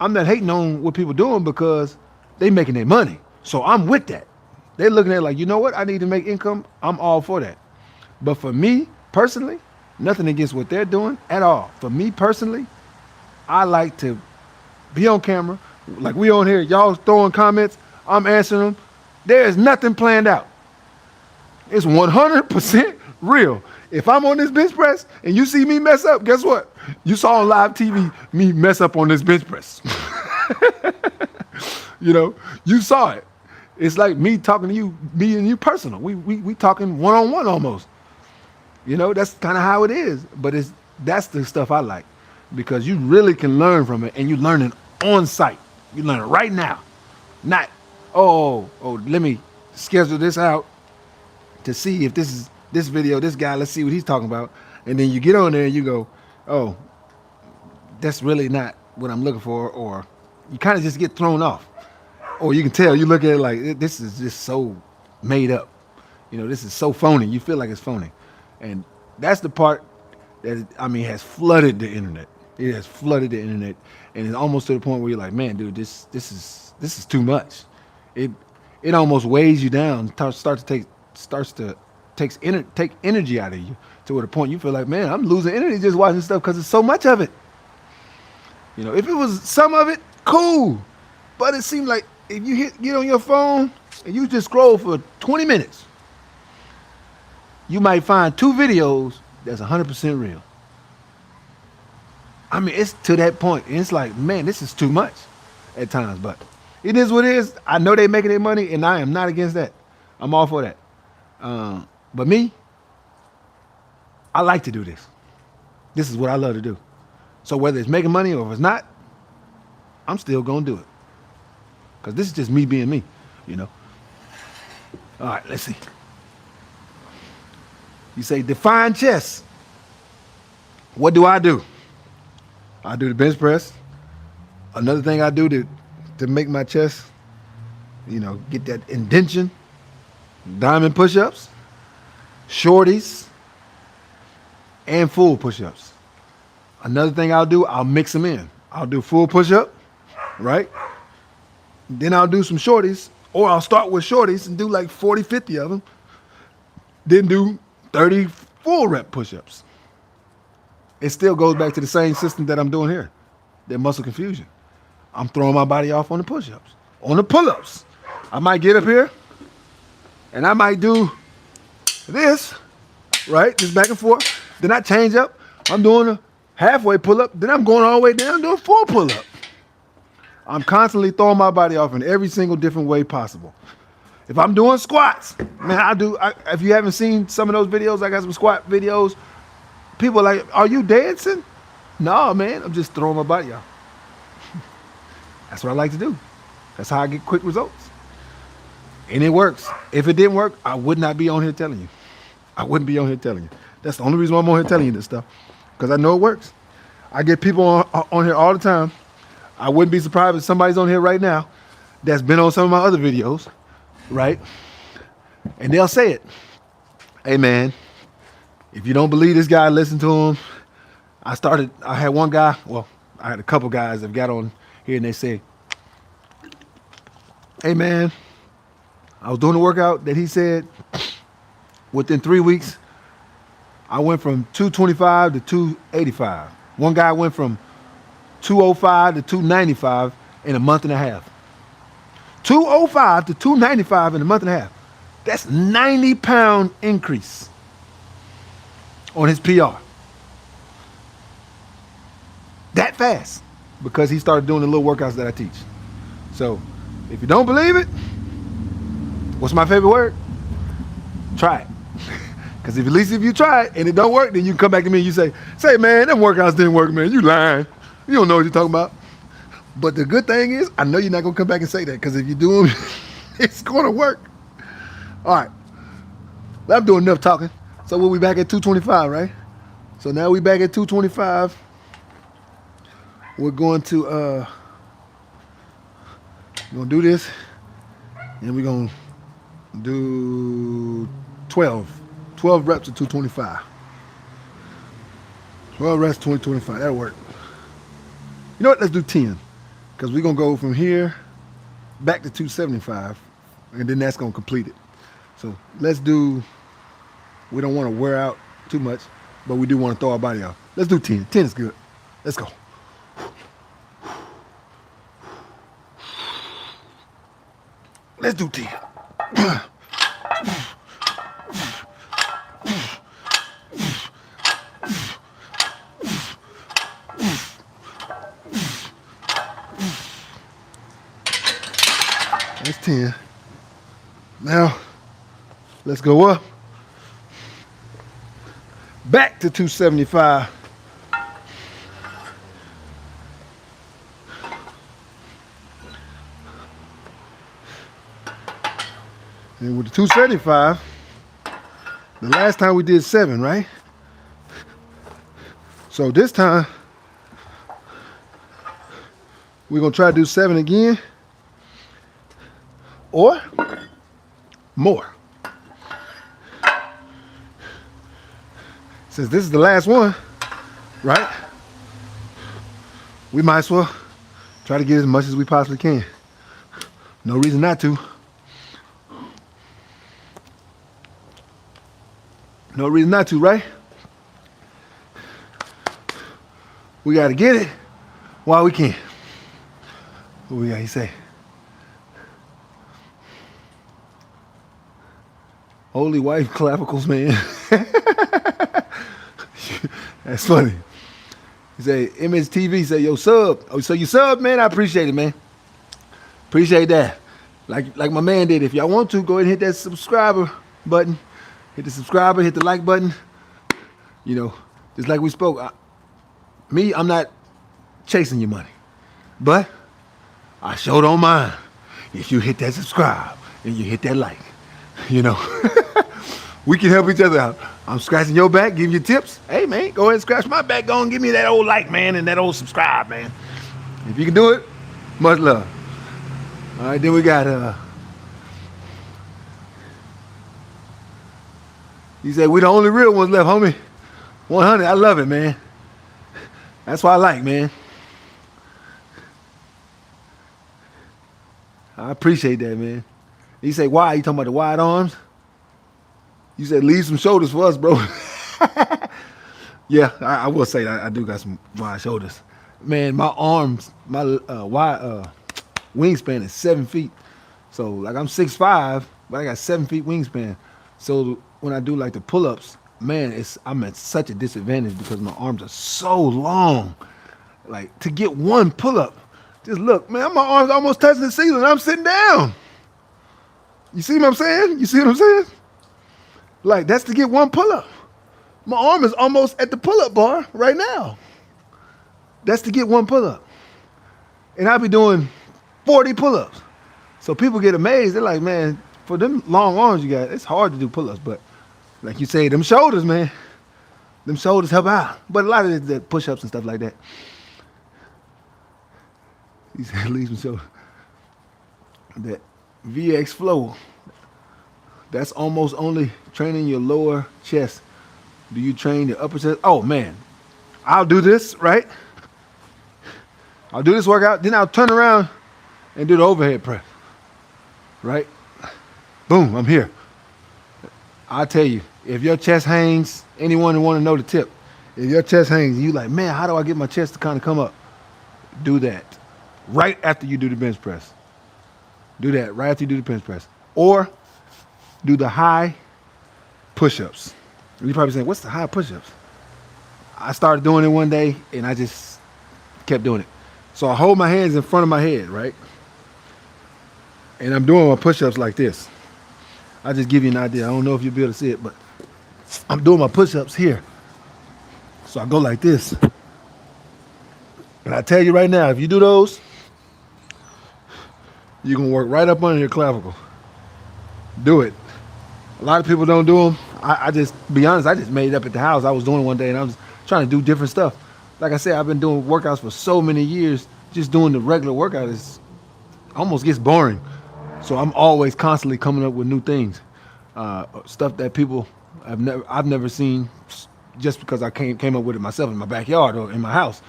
I'm not hating on what people doing because they making their money. So I'm with that. They're looking at it like, you know what? I need to make income. I'm all for that. But for me personally, nothing against what they're doing at all. For me personally, I like to be on camera. Like we on here, y'all throwing comments. I'm answering them. There is nothing planned out. It's 100% real. If I'm on this bench press and you see me mess up, guess what? You saw on live TV me mess up on this bench press. You know, you saw it. It's like me talking to you, me and you personal. We talking one on one almost. You know, that's kind of how it is. But that's the stuff I like because you really can learn from it, and you learning on site. You learn it right now, not let me schedule this out to see if this video, this guy, let's see what he's talking about. And then you get on there and you go, oh, that's really not what I'm looking for. Or you kind of just get thrown off. Or you can tell, you look at it like, this is just so made up. You know, this is so phony. You feel like it's phony. And that's the part that, has flooded the internet. It has flooded the internet. And it's almost to the point where you're like, man, dude, this is too much. It almost weighs you down, starts to take energy out of you to the point you feel like, man, I'm losing energy just watching stuff because it's so much of it. You know, if it was some of it, cool. But it seemed like if you get on your phone and you just scroll for 20 minutes, you might find 2 videos that's 100% real. It's to that point. And it's like, man, this is too much at times. But it is what it is. I know they're making their money, and I am not against that. I'm all for that. But me, I like to do this. This is what I love to do. So whether it's making money or if it's not, I'm still going to do it. Because this is just me being me, you know. All right, let's see. You say, define chess. What do? I do the bench press. Another thing I do to make my chest, you know, get that indention, diamond push-ups, shorties, and full push-ups. Another thing I'll mix them in. I'll do full push-up, right? Then I'll do some shorties, or I'll start with shorties and do like 40, 50 of them. Then do 30 full rep push-ups. It still goes back to the same system that I'm doing here, that muscle confusion. I'm throwing my body off on the push-ups. On the pull-ups, I might get up here, and I might do this, right? Just back and forth. Then I change up. I'm doing a halfway pull-up. Then I'm going all the way down to a full pull-up. I'm constantly throwing my body off in every single different way possible. If I'm doing squats, man, if you haven't seen some of those videos, I got some squat videos. People are like, are you dancing? No, man, I'm just throwing my body off. That's what I like to do. That's how I get quick results. And it works. If it didn't work, I would not be on here telling you. I wouldn't be on here telling you. That's the only reason why I'm on here telling you this stuff. Because I know it works. I get people on here all the time. I wouldn't be surprised if somebody's on here right now that's been on some of my other videos, right? And they'll say it. Hey, man, if you don't believe this guy, listen to him. I had one guy, I had a couple guys that got on here and they say, hey, man, I was doing a workout that he said within 3 weeks, I went from 225 to 285. One guy went from 205 to 295 in a month and a half. 205 to 295 in a month and a half. That's 90-pound increase on his PR. That fast. Because he started doing the little workouts that I teach. So, if you don't believe it, what's my favorite word? Try it. Because at least if you try it and it don't work, then you can come back to me and you say, man, them workouts didn't work, man. You lying. You don't know what you're talking about. But the good thing is, I know you're not going to come back and say that, because if you do them, it's going to work. All right. I'm doing enough talking. So we'll be back at 225, right? So now we back at 225. We're going to do this, and we're going to do 12 reps of 225. 12 reps, 225. That'll work. You know what? Let's do 10, because we're going to go from here back to 275, and then that's going to complete it. So let's do, we don't want to wear out too much, but we do want to throw our body out. Let's do 10. 10 is good. Let's go. Let's do 10. That's 10. Now, let's go up. Back to 275. And with the 275, the last time we did 7, right? So this time, we're going to try to do 7 again, or more. Since this is the last one, right? We might as well try to get as much as we possibly can. No reason not to. No reason not to, right? We got to get it while we can. What we got, he say? Holy wife clavicles, man. That's funny. He say, Image TV say, yo, sub. Oh, so you sub, man? I appreciate it, man. Appreciate that. Like my man did. If y'all want to, go ahead and hit that subscriber button. Hit the subscriber, hit the like button. You know, just like we spoke. I'm not chasing your money. But I sure don't mind if you hit that subscribe and you hit that like. You know, we can help each other out. I'm scratching your back, giving you tips. Hey, man, go ahead and scratch my back. Go and give me that old like, man, and that old subscribe, man. If you can do it, much love. All right, then we got, he said, we the only real ones left, homie. 100, I love it, man. That's what I like, man. I appreciate that, man. He said, why? You talking about the wide arms? You said, leave some shoulders for us, bro. Yeah, I will say that I do got some wide shoulders. Man, my arms, my wide wingspan is 7 feet. So, like, I'm 6'5", but I got 7 feet wingspan. So, when I do, like, the pull-ups, man, I'm at such a disadvantage because my arms are so long. Like, to get one pull-up, just look, man, my arms almost touching the ceiling. I'm sitting down. You see what I'm saying? You see what I'm saying? Like, that's to get one pull-up. My arm is almost at the pull-up bar right now. That's to get one pull-up. And I'll be doing 40 pull-ups. So people get amazed. They're like, man, for them long arms you got, it's hard to do pull-ups. But like you say, them shoulders, man, them shoulders help out. But a lot of it, the push-ups and stuff like that. He said, leave some shoulders. That VX flow, that's almost only training your lower chest. Do you train your upper chest? Oh, man, I'll do this, right? I'll do this workout, then I'll turn around and do the overhead press, right? Boom, I'm here. I tell you, if your chest hangs, anyone who want to know the tip, if your chest hangs, and you like, man, how do I get my chest to kind of come up? Do that right after you do the bench press. Do that right after you do the bench press, or do the high push-ups. You probably saying, what's the high push-ups? I started doing it one day, and I just kept doing it. So I hold my hands in front of my head, right? And I'm doing my push-ups like this. I'll just give you an idea. I don't know if you'll be able to see it, but I'm doing my push-ups here. So I go like this. And I tell you right now, if you do those, you're going to work right up under your clavicle. Do it. A lot of people don't do them. I just, be honest, I just made it up at the house. I was doing it one day, and I was trying to do different stuff. Like I said, I've been doing workouts for so many years. Just doing the regular workout is almost gets boring. So I'm always constantly coming up with new things, stuff that people I've never seen, just because I came up with it myself in my backyard or in my house.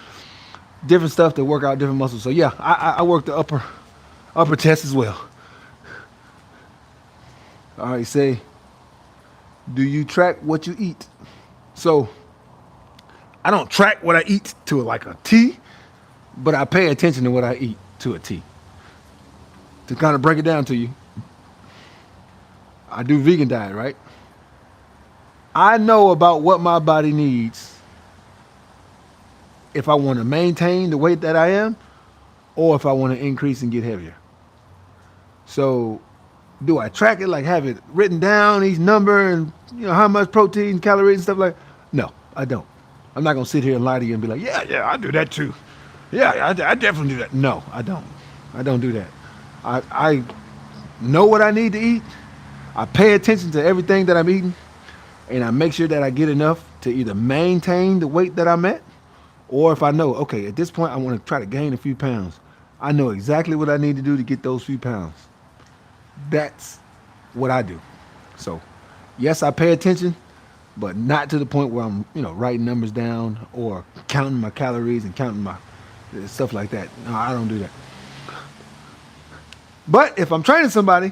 Different stuff to work out different muscles. So yeah, I work the upper chest as well. All right, say, do you track what you eat? So I don't track what I eat to like a T, but I pay attention to what I eat to a T. To kind of break it down to you, I do vegan diet, right? I know about what my body needs if I want to maintain the weight that I am, or if I want to increase and get heavier. So do I track it, like have it written down, each number, and how much protein, calories, and stuff like that? No, I don't. I'm not going to sit here and lie to you and be like, yeah, I do that too. Yeah, I definitely do that. No, I don't. I don't do that. I know what I need to eat. I pay attention to everything that I'm eating, and I make sure that I get enough to either maintain the weight that I'm at, or if I know, okay, at this point I want to try to gain a few pounds, I know exactly what I need to do to get those few pounds. That's what I do. So, yes, I pay attention, but not to the point where I'm, writing numbers down or counting my calories and counting my stuff like that. No, I don't do that. But if I'm training somebody,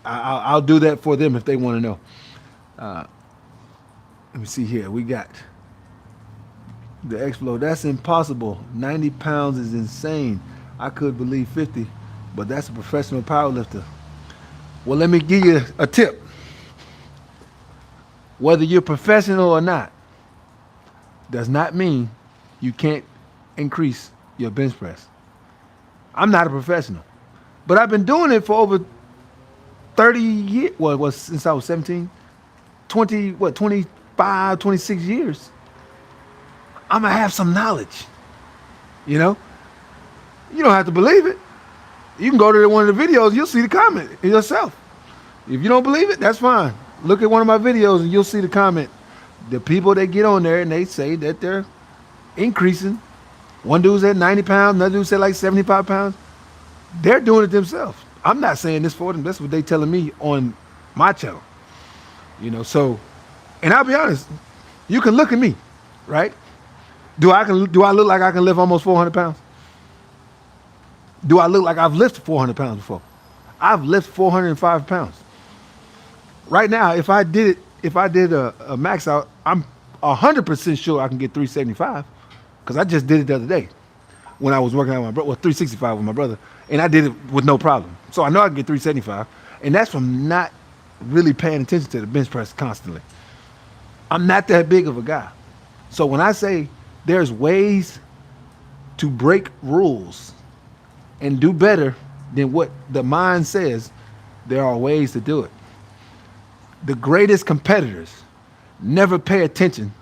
I'll do that for them if they want to know. Let me see here. We got the Explode. That's impossible. 90 pounds is insane. I could believe 50, but that's a professional powerlifter. Well, let me give you a tip. Whether you're professional or not does not mean you can't increase your bench press. I'm not a professional. But I've been doing it for over 30 years. Well, it was since I was 17, 25, 26 years. I'm going to have some knowledge. You don't have to believe it. You can go to one of the videos, you'll see the comment yourself. If you don't believe it, that's fine. Look at one of my videos and you'll see the comment. The people that get on there and they say that they're increasing. One dude said 90 pounds, another dude said like 75 pounds. They're doing it themselves. I'm not saying this for them. That's what they're telling me on my channel. So, and I'll be honest, you can look at me, right? Do I look like I can lift almost 400 pounds? Do I look like I've lifted 400 pounds before? I've lifted 405 pounds. Right now, if I did a max out, I'm 100% sure I can get 375 because I just did it the other day when I was working out with my brother, 365 with my brother, and I did it with no problem. So I know I can get 375, and that's from not really paying attention to the bench press constantly. I'm not that big of a guy. So when I say there's ways to break rules and do better than what the mind says, there are ways to do it. The greatest competitors never pay attention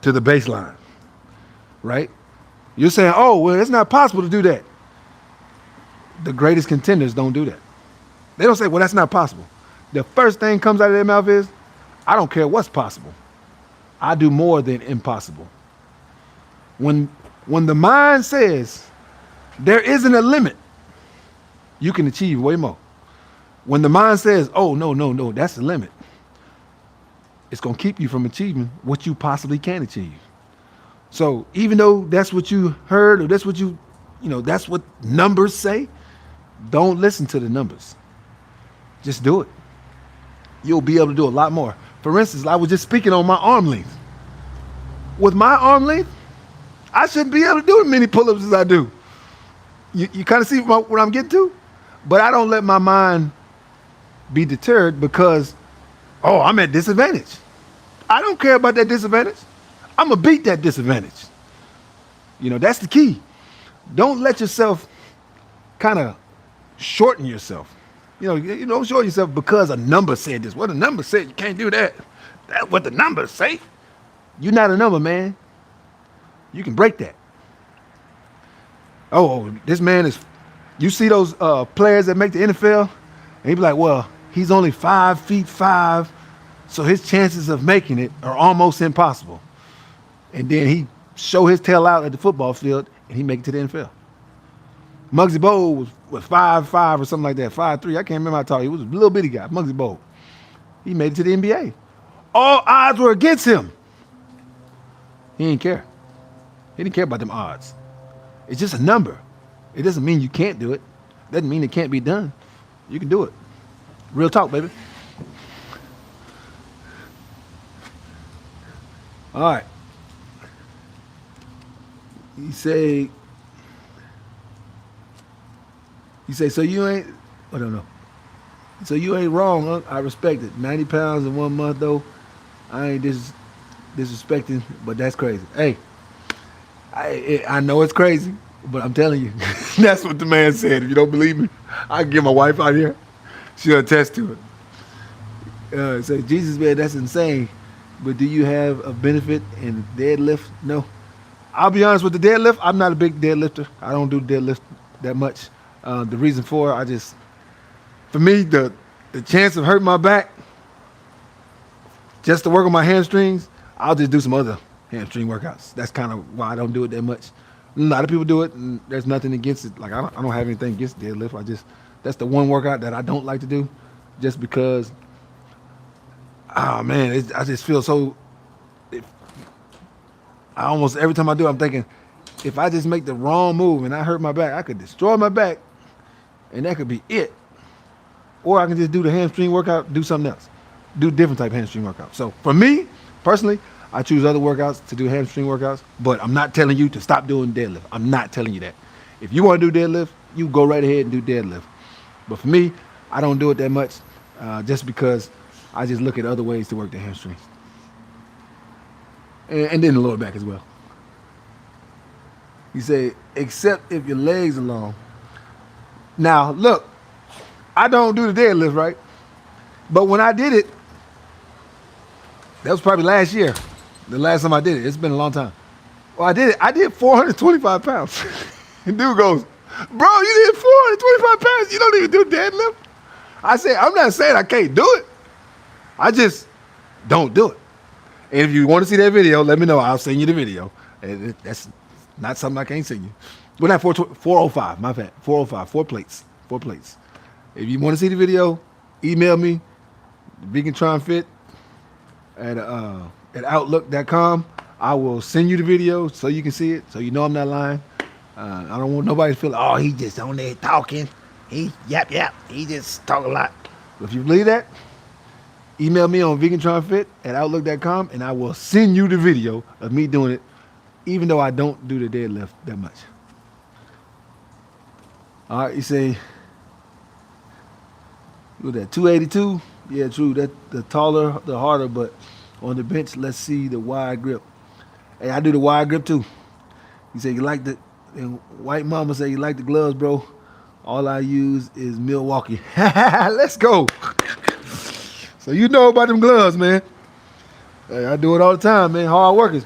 to the baseline, right? You're saying, oh, well, it's not possible to do that. The greatest contenders don't do that. They don't say, well, that's not possible. The first thing comes out of their mouth is, I don't care what's possible. I do more than impossible. When the mind says there isn't a limit, you can achieve way more. When the mind says, oh, no, that's the limit, it's going to keep you from achieving what you possibly can achieve. So even though that's what you heard, or that's what that's what numbers say, don't listen to the numbers. Just do it. you'll be able to do a lot more. For instance, I was just speaking on my arm length. With my arm length, I shouldn't be able to do as many pull-ups as I do. You kind of see what I'm getting to? But I don't let my mind be deterred because, oh, I'm at disadvantage. I don't care about that disadvantage. I'm going to beat that disadvantage. You know, that's the key. Don't let yourself kind of shorten yourself. You don't shorten yourself because a number said this. What a number said, you can't do that. That's what the numbers say. You're not a number, man. You can break that. Oh, this man is, you see those players that make the NFL? And he be like, well, he's only 5'5", so his chances of making it are almost impossible. And then he show his tail out at the football field and he make it to the NFL. Muggsy Bogues was 5'5" or something like that, 5'3". I can't remember how tall he was. A little bitty guy, Muggsy Bogues. He made it to the NBA. All odds were against him. He didn't care. He didn't care about them odds. It's just a number. It doesn't mean you can't do it. It doesn't mean it can't be done. You can do it. Real talk, baby. All right. You say, so you ain't, I don't know. So you ain't wrong, huh? I respect it. 90 pounds in 1 month, though. I ain't disrespecting, but that's crazy. Hey, I know it's crazy, but I'm telling you, that's what the man said. If you don't believe me, I can get my wife out here. She'll attest to it. Say, Jesus, man, that's insane. But do you have a benefit in deadlift? No. I'll be honest with the deadlift. I'm not a big deadlifter. I don't do deadlift that much. The reason for it, for me, the chance of hurting my back, just to work on my hamstrings, I'll just do some other hamstring workouts. That's kind of why I don't do it that much. A lot of people do it, and there's nothing against it. Like I don't have anything against deadlift. That's the one workout that I don't like to do, just because. Oh man, I just feel so. I almost every time I do, I'm thinking, if I just make the wrong move and I hurt my back, I could destroy my back, and that could be it. Or I can just do the hamstring workout, do something else, do different type of hamstring workout. So for me personally, I choose other workouts to do hamstring workouts, but I'm not telling you to stop doing deadlift. I'm not telling you that. If you want to do deadlift, you go right ahead and do deadlift. But for me, I don't do it that much, just because I just look at other ways to work the hamstrings. And then the lower back as well. You say, except if your legs are long. Now, look, I don't do the deadlift, right? But when I did it, that was probably last year. The last time I did it. It's been a long time. Well, I did it. I did 425 pounds. And dude goes, bro, you did 425 pounds. You don't even do deadlift? I said, I'm not saying I can't do it. I just don't do it. And if you want to see that video, let me know. I'll send you the video. And that's not something I can't send you. Well, not 405, my bad. 405, 4 plates. 4 plates. If you want to see the video, email me, VeganTronFit at outlook.com. I will send you the video so you can see it, so you know I'm not lying. I don't want nobody to feel, oh, he just on there talking. He yap. He just talk a lot. But if you believe that, email me on VeganTronFit at outlook.com, and I will send you the video of me doing it, even though I don't do the deadlift that much. All right, you say, look at that, 282? Yeah, true. That the taller, the harder, but on the bench, let's see the wide grip. Hey, I do the wide grip too. You say you like the, and White Mama say you like the gloves, bro. All I use is Milwaukee. Let's go. So you know about them gloves, man. Hey, I do it all the time, man. Hard workers.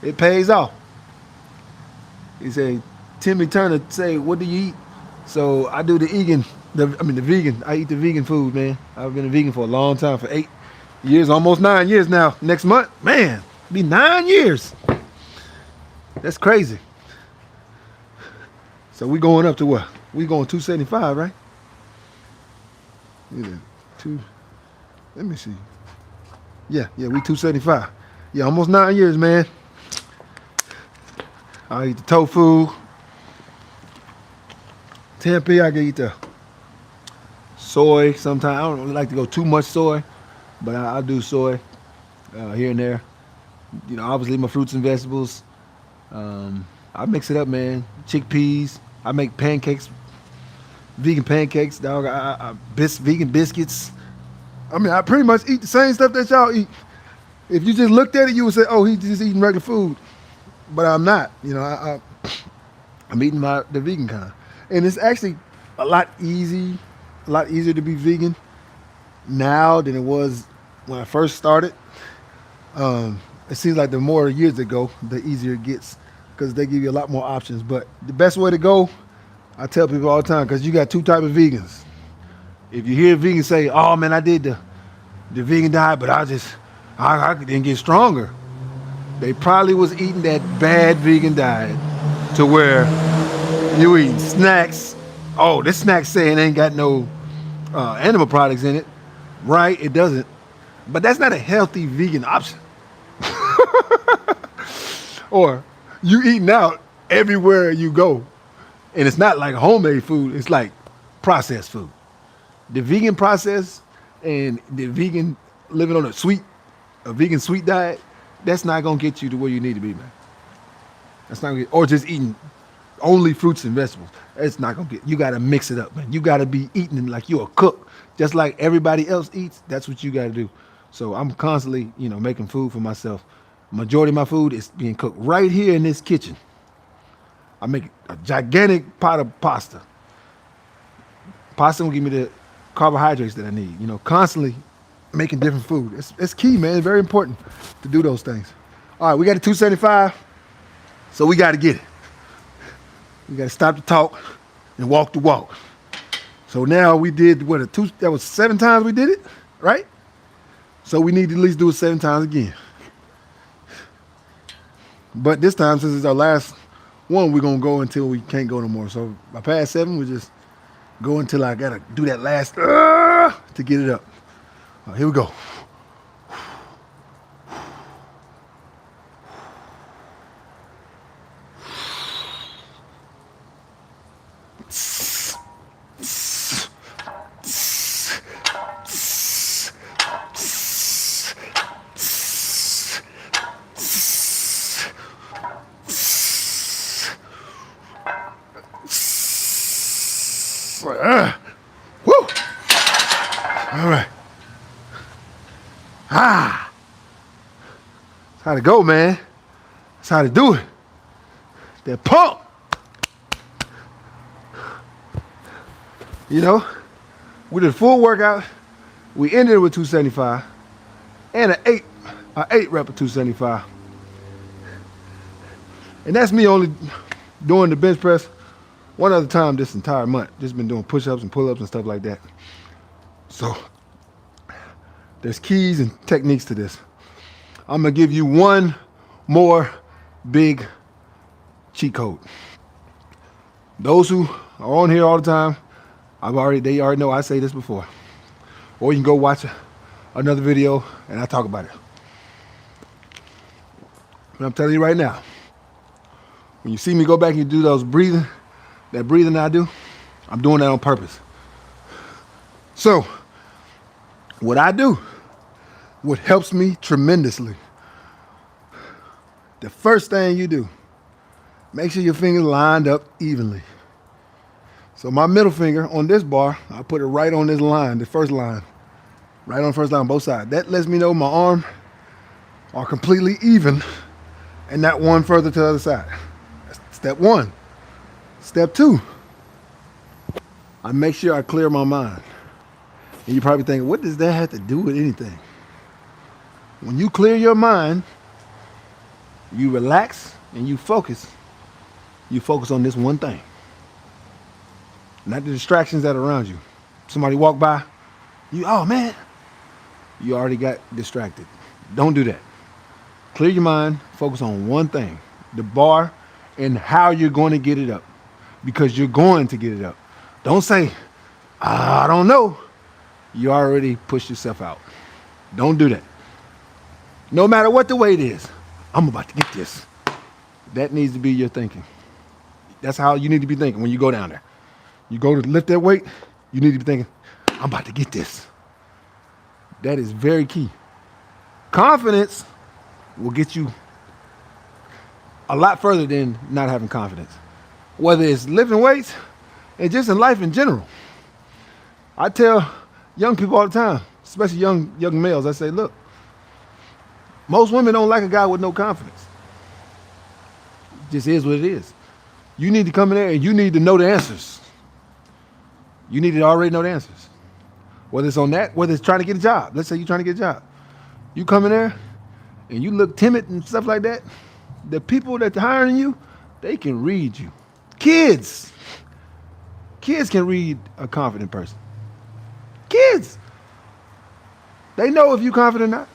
It pays off. He say, Timmy Turner say, what do you eat? So I do the vegan. I eat the vegan food, man. I've been a vegan for a long time, for 8 years, almost 9 years now. Next month, man, be 9 years. That's crazy. So we going up to what? We going 275, right? Yeah, let me see. Yeah, we 275. Yeah, almost 9 years, man. I eat the tofu. Tempeh, I can eat the soy sometimes. I don't really like to go too much soy. but I do soy here and there. You know, obviously my fruits and vegetables. I mix it up, man. Chickpeas. I make pancakes, vegan pancakes, dog. Vegan biscuits. I mean, I pretty much eat the same stuff that y'all eat. If you just looked at it, you would say, "Oh, he's just eating regular food," but I'm not. You know, I'm eating the vegan kind, and it's actually a lot a lot easier to be vegan now than it was when I first started. It seems like the more years that go, the easier it gets because they give you a lot more options. But the best way to go, I tell people all the time, because you got two type of vegans. If you hear vegans say, "Oh man, I did the vegan diet, but I didn't get stronger," they probably was eating that bad vegan diet to where you eat snacks. Oh, this snack saying ain't got no animal products in it, right? It doesn't, but that's not a healthy vegan option. Or you eating out everywhere you go, and it's not like homemade food. It's like processed food. The vegan process and the vegan living on a vegan sweet diet, that's not gonna get you to where you need to be, man. That's not gonna get, or just eating only fruits and vegetables. It's not gonna get. You gotta mix it up, man. You gotta be eating like you're a cook, just like everybody else eats. That's what you gotta do. So I'm constantly, you know, making food for myself. Majority of my food is being cooked right here in this kitchen. I make a gigantic pot of pasta. Pasta will give me the carbohydrates that I need. You know, constantly making different food. It's key, man. It's very important to do those things. All right, we got a 275, so we got to get it. We got to stop the talk and walk the walk. So now we did that was 7 times we did it, right? So we need to at least do it 7 times again. But this time, since it's our last one, we're gonna go until we can't go no more. So by past 7, we just go until I gotta do that last to get it up. All right, here we go. Woo! All right. That's how to go, man. That's how to do it. That pump. You know, we did a full workout. We ended it with 275 and an 8 rep of 275. And that's me only doing the bench press one other time this entire month. Just been doing push-ups and pull-ups and stuff like that. So there's keys and techniques to this. I'm gonna give you one more big cheat code. Those who are on here all the time, they already know I say this before. Or you can go watch another video and I talk about it. But I'm telling you right now, when you see me go back and do those that breathing I do, I'm doing that on purpose. So, what I do, what helps me tremendously, the first thing you do, make sure your fingers lined up evenly. So my middle finger on this bar, I put it right on this line, the first line. Right on the first line on both sides. That lets me know my arm are completely even and not one further to the other side. That's step 1. Step 2, I make sure I clear my mind. And you're probably thinking, what does that have to do with anything? When you clear your mind, you relax and you focus. You focus on this one thing. Not the distractions that are around you. Somebody walk by, oh man, you already got distracted. Don't do that. Clear your mind, focus on one thing, the bar and how you're going to get it up. Because you're going to get it up. Don't say, I don't know. You already pushed yourself out. Don't do that. No matter what the weight is, I'm about to get this. That needs to be your thinking. That's how you need to be thinking when you go down there. You go to lift that weight, you need to be thinking, I'm about to get this. That is very key. Confidence will get you a lot further than not having confidence. Whether it's lifting weights and just in life in general. I tell young people all the time, especially young males, I say, look, most women don't like a guy with no confidence. It just is what it is. You need to come in there and you need to know the answers. You need to already know the answers. Whether it's on that, whether it's trying to get a job. Let's say you're trying to get a job. You come in there and you look timid and stuff like that. The people that are hiring you, they can read you. Kids can read a confident person. Kids. They know if you're confident or not.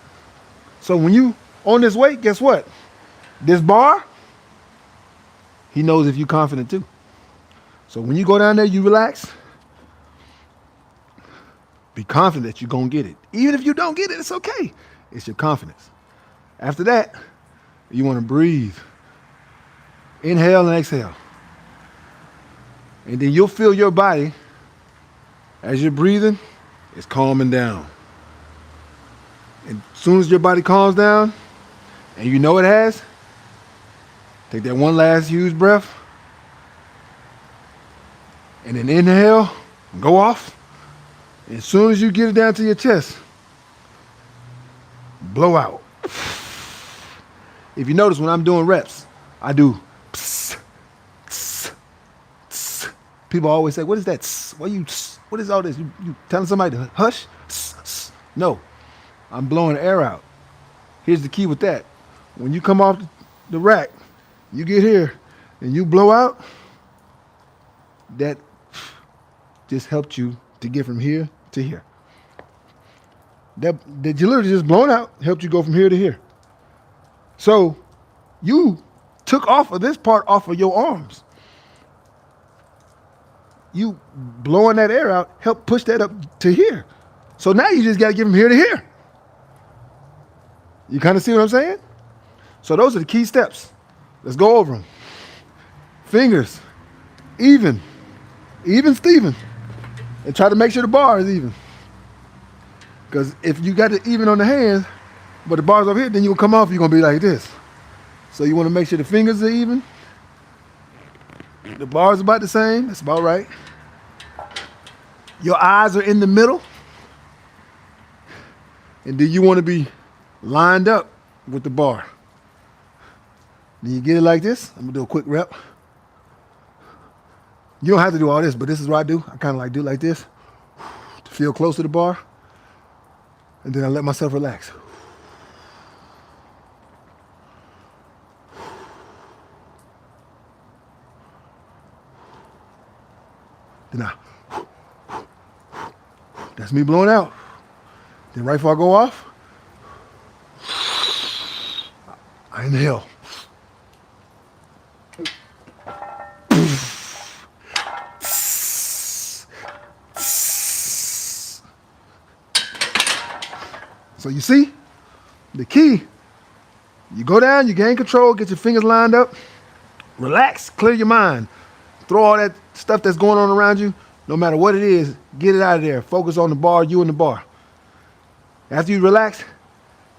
So when you on this weight, guess what? This bar, he knows if you're confident too. So when you go down there, you relax. Be confident that you're going to get it. Even if you don't get it, it's okay. It's your confidence. After that, you want to breathe. Inhale and exhale. And then you'll feel your body, as you're breathing, it's calming down. And as soon as your body calms down, and you know it has, take that one last huge breath, and then inhale, and go off. And as soon as you get it down to your chest, blow out. If you notice when I'm doing reps, I do pss, tss, tss. People always say, what is that? Tss? What is all this? You telling somebody to hush? Tss, tss. No, I'm blowing air out. Here's the key with that. When you come off the rack, you get here and you blow out, that just helped you to get from here to here. That you literally just blown out, helped you go from here to here. So you took off of this part off of your arms. You blowing that air out helped push that up to here. So now you just got to get from here to here. You kind of see what I'm saying? So those are the key steps. Let's go over them. Fingers, even Steven. And try to make sure the bar is even. Because if you got it even on the hands, but the bar's over here, then you'll come off, you're going to be like this. So you want to make sure the fingers are even. The bar's about the same. That's about right. Your eyes are in the middle. And then you want to be lined up with the bar. Then you get it like this. I'm going to do a quick rep. You don't have to do all this, but this is what I do. I kind of like do like this to feel close to the bar. And then I let myself relax. Then that's me blowing out. Then right before I go off, I inhale. So you see, the key, you go down, you gain control, get your fingers lined up, relax, clear your mind, throw all that stuff that's going on around you, no matter what it is, get it out of there. Focus on the bar, you and the bar. After you relax,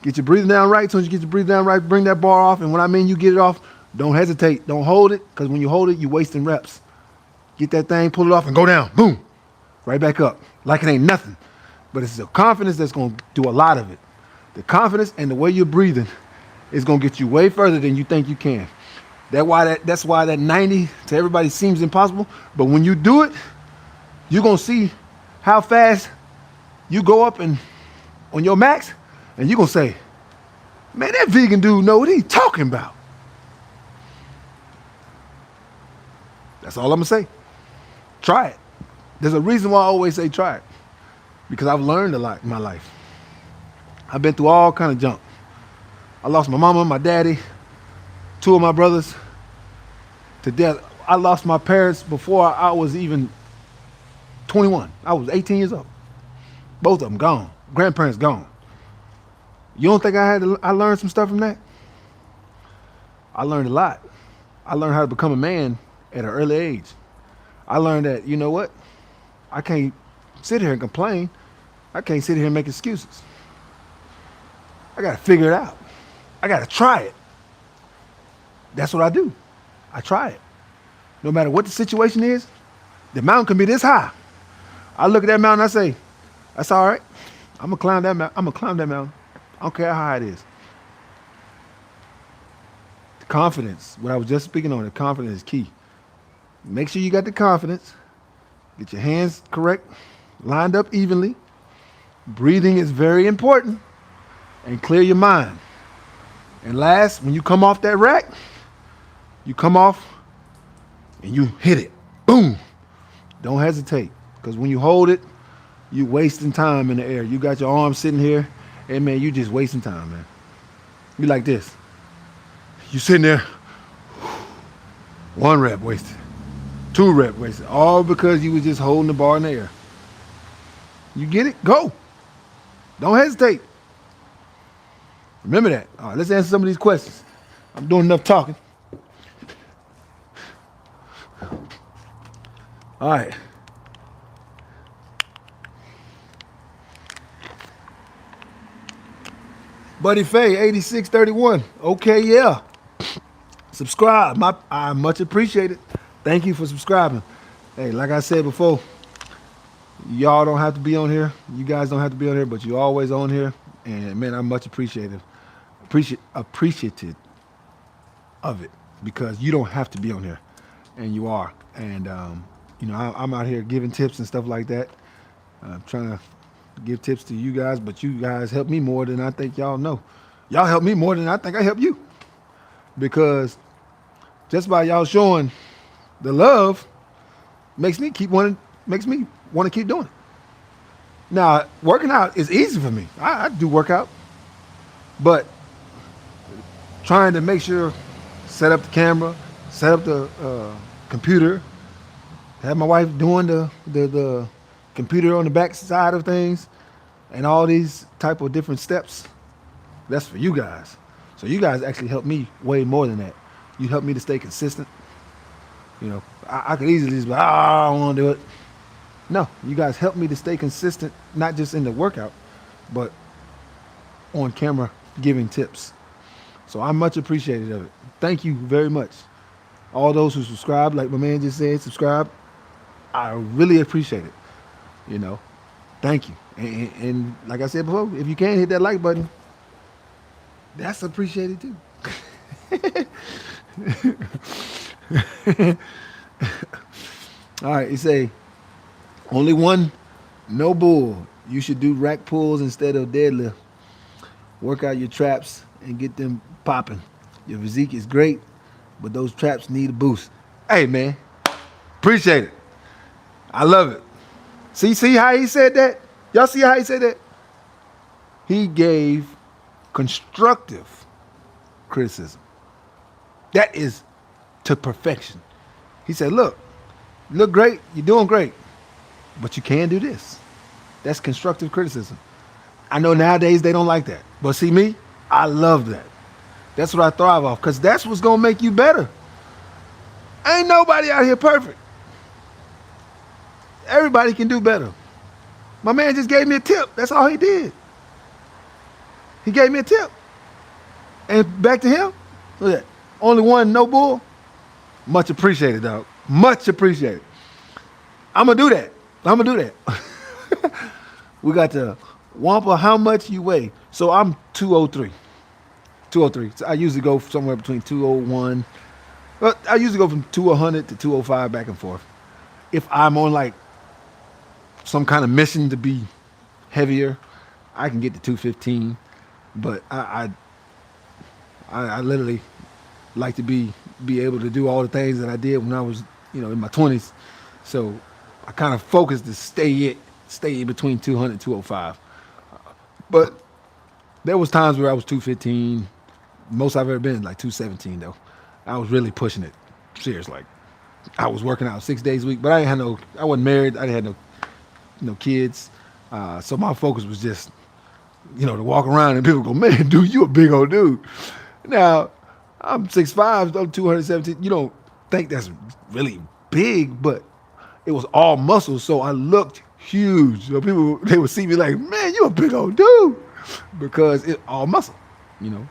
get your breathing down right. As soon as you get your breathing down right, bring that bar off. And when I mean you get it off, don't hesitate. Don't hold it, because when you hold it, you're wasting reps. Get that thing, pull it off, and go down. Boom. Right back up. Like it ain't nothing. But it's the confidence that's going to do a lot of it. The confidence and the way you're breathing is going to get you way further than you think you can. That's why that 90 to everybody seems impossible. But when you do it, you're going to see how fast you go up and on your max, and you're going to say, man, that vegan dude know what he's talking about. That's all I'm going to say. Try it. There's a reason why I always say try it. Because I've learned a lot in my life. I've been through all kind of junk. I lost my mama, my daddy, 2 of my brothers to death. I lost my parents before I was even 21. I was 18 years old. Both of them gone. Grandparents gone. You don't think I learned some stuff from that? I learned a lot. I learned how to become a man at an early age. I learned that, you know what? I can't sit here and complain. I can't sit here and make excuses. I got to figure it out. I got to try it. That's what I do. I try it. No matter what the situation is, the mountain can be this high. I look at that mountain, I say, that's all right. I'm gonna climb that mountain. I'm gonna climb that mountain. I don't care how high it is. The confidence, what I was just speaking on, the confidence is key. Make sure you got the confidence. Get your hands correct, lined up evenly. Breathing is very important. And clear your mind. And last, when you come off that rack, you come off and you hit it. Boom. Don't hesitate. Because when you hold it, you wasting time in the air. You got your arms sitting here, and man, you just wasting time, man. You like this. You sitting there, 1 rep wasted, 2 rep wasted, all because you was just holding the bar in the air. You get it? Go. Don't hesitate. Remember that. All right, let's answer some of these questions. I'm doing enough talking. All right. Buddy Faye, 8631. Okay, yeah. Subscribe. I much appreciate it. Thank you for subscribing. Hey, like I said before, y'all don't have to be on here. You guys don't have to be on here, but you always on here. And man, I'm much appreciative of it, because you don't have to be on here, and you are. And I'm out here giving tips and stuff like that. I'm trying to give tips to you guys, but you guys help me more than I think y'all know. Y'all help me more than I think I help you, because just by y'all showing the love makes me want to keep doing it. Now, working out is easy for me. I do work out, but trying to make sure, set up the camera, set up the computer, have my wife doing the computer on the back side of things, and all these type of different steps, that's for you guys. So you guys actually help me way more than that. You help me to stay consistent. I could easily just be, I don't want to do it. No, you guys help me to stay consistent, not just in the workout, but on camera giving tips. So I'm much appreciative of it. Thank you very much. All those who subscribe, like my man just said, subscribe. I really appreciate it. Thank you. And like I said before, if you can hit that like button, that's appreciated too. All right, you say, only one, no bull. You should do rack pulls instead of deadlift. Work out your traps and get them popping. Your physique is great, but those traps need a boost. Hey, man, appreciate it. I love it. See how he said that? Y'all see how he said that? He gave constructive criticism. That is to perfection. He said, look, you look great, you're doing great, but you can do this. That's constructive criticism. I know nowadays they don't like that, but see me, I love that. That's what I thrive off, because that's what's going to make you better. Ain't nobody out here perfect. Everybody can do better. My man just gave me a tip. That's all he did. He gave me a tip. And back to him, look at that. Only one, no bull. Much appreciated, dog. Much appreciated. I'm going to do that. We got to Wampa, how much you weigh? So I'm 203. 203. So I usually go somewhere between 201. Well, I usually go from 200 to 205 back and forth. If I'm on like some kind of mission to be heavier, I can get to 215. But I literally like to be able to do all the things that I did when I was, in my 20s. So I kind of focused to stay in between 200 and 205. But there was times where I was 215. Most I've ever been like 217 though. I was really pushing it. Serious, like I was working out 6 days a week, but I wasn't married. I didn't have no kids. So my focus was just, to walk around and people go, man, dude, you a big old dude. Now, I'm 6'5", I'm 217. You don't think that's really big, but it was all muscle, so I looked huge. So people, they would see me like, man, you a big old dude. because it's all muscle. You know,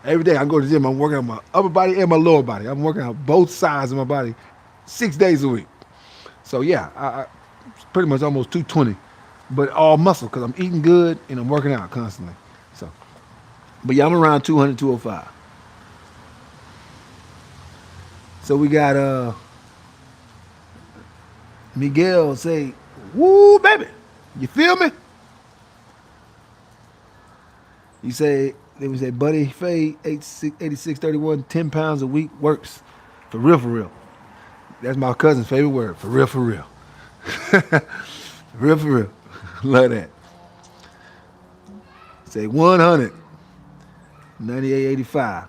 every day I go to the gym, I'm working on my upper body and my lower body. I'm working on both sides of my body 6 days a week. So yeah, I pretty much almost 220, but all muscle because I'm eating good and I'm working out constantly. So, but yeah, I'm around 200, 205. So we got Miguel say, "Woo, baby, you feel me?" You say, then we say, "Buddy, Fade, 86, 31, 10 pounds a week works for real, for real." That's my cousin's favorite word, for real, for real. For real, for real. Love that. Say 100, 98.85.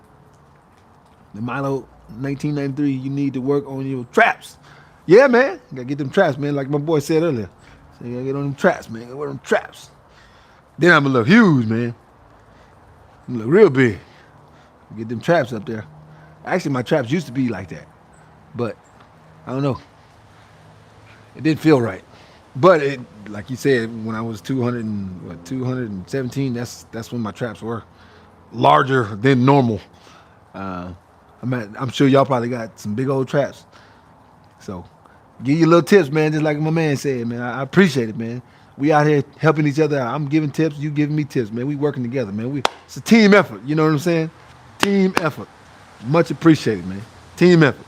The Milo 1993, you need to work on your traps. Yeah, man. Gotta get them traps, man, like my boy said earlier. So you gotta get on them traps, man. Gotta wear them traps. Then I'm gonna look huge, man. I'm gonna look real big. Get them traps up there. Actually, my traps used to be like that. But I don't know. It didn't feel right. But it, like you said, when I was 200 and what 217, that's when my traps were larger than normal. Uh, I'm sure y'all probably got some big old traps. So give you little tips, man. Just like my man said, man. I appreciate it, man. We out here helping each other out. I'm giving tips, you giving me tips, man. We working together, man. It's a team effort. You know what I'm saying? Team effort. Much appreciated, man. Team effort.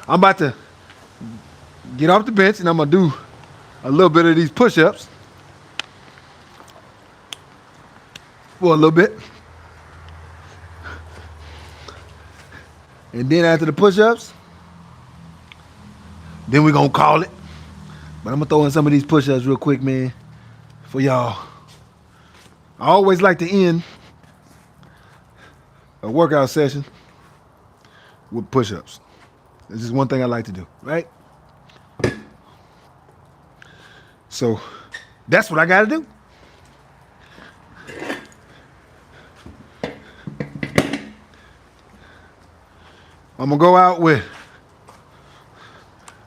I'm about to get off the bench and I'm gonna do a little bit of these push-ups for a little bit. And then after the push-ups, then we're gonna call it. But I'm gonna throw in some of these push-ups real quick, man, for y'all. I always like to end a workout session with push-ups. It's just one thing I like to do, right? So that's what I gotta do. I'm gonna go out with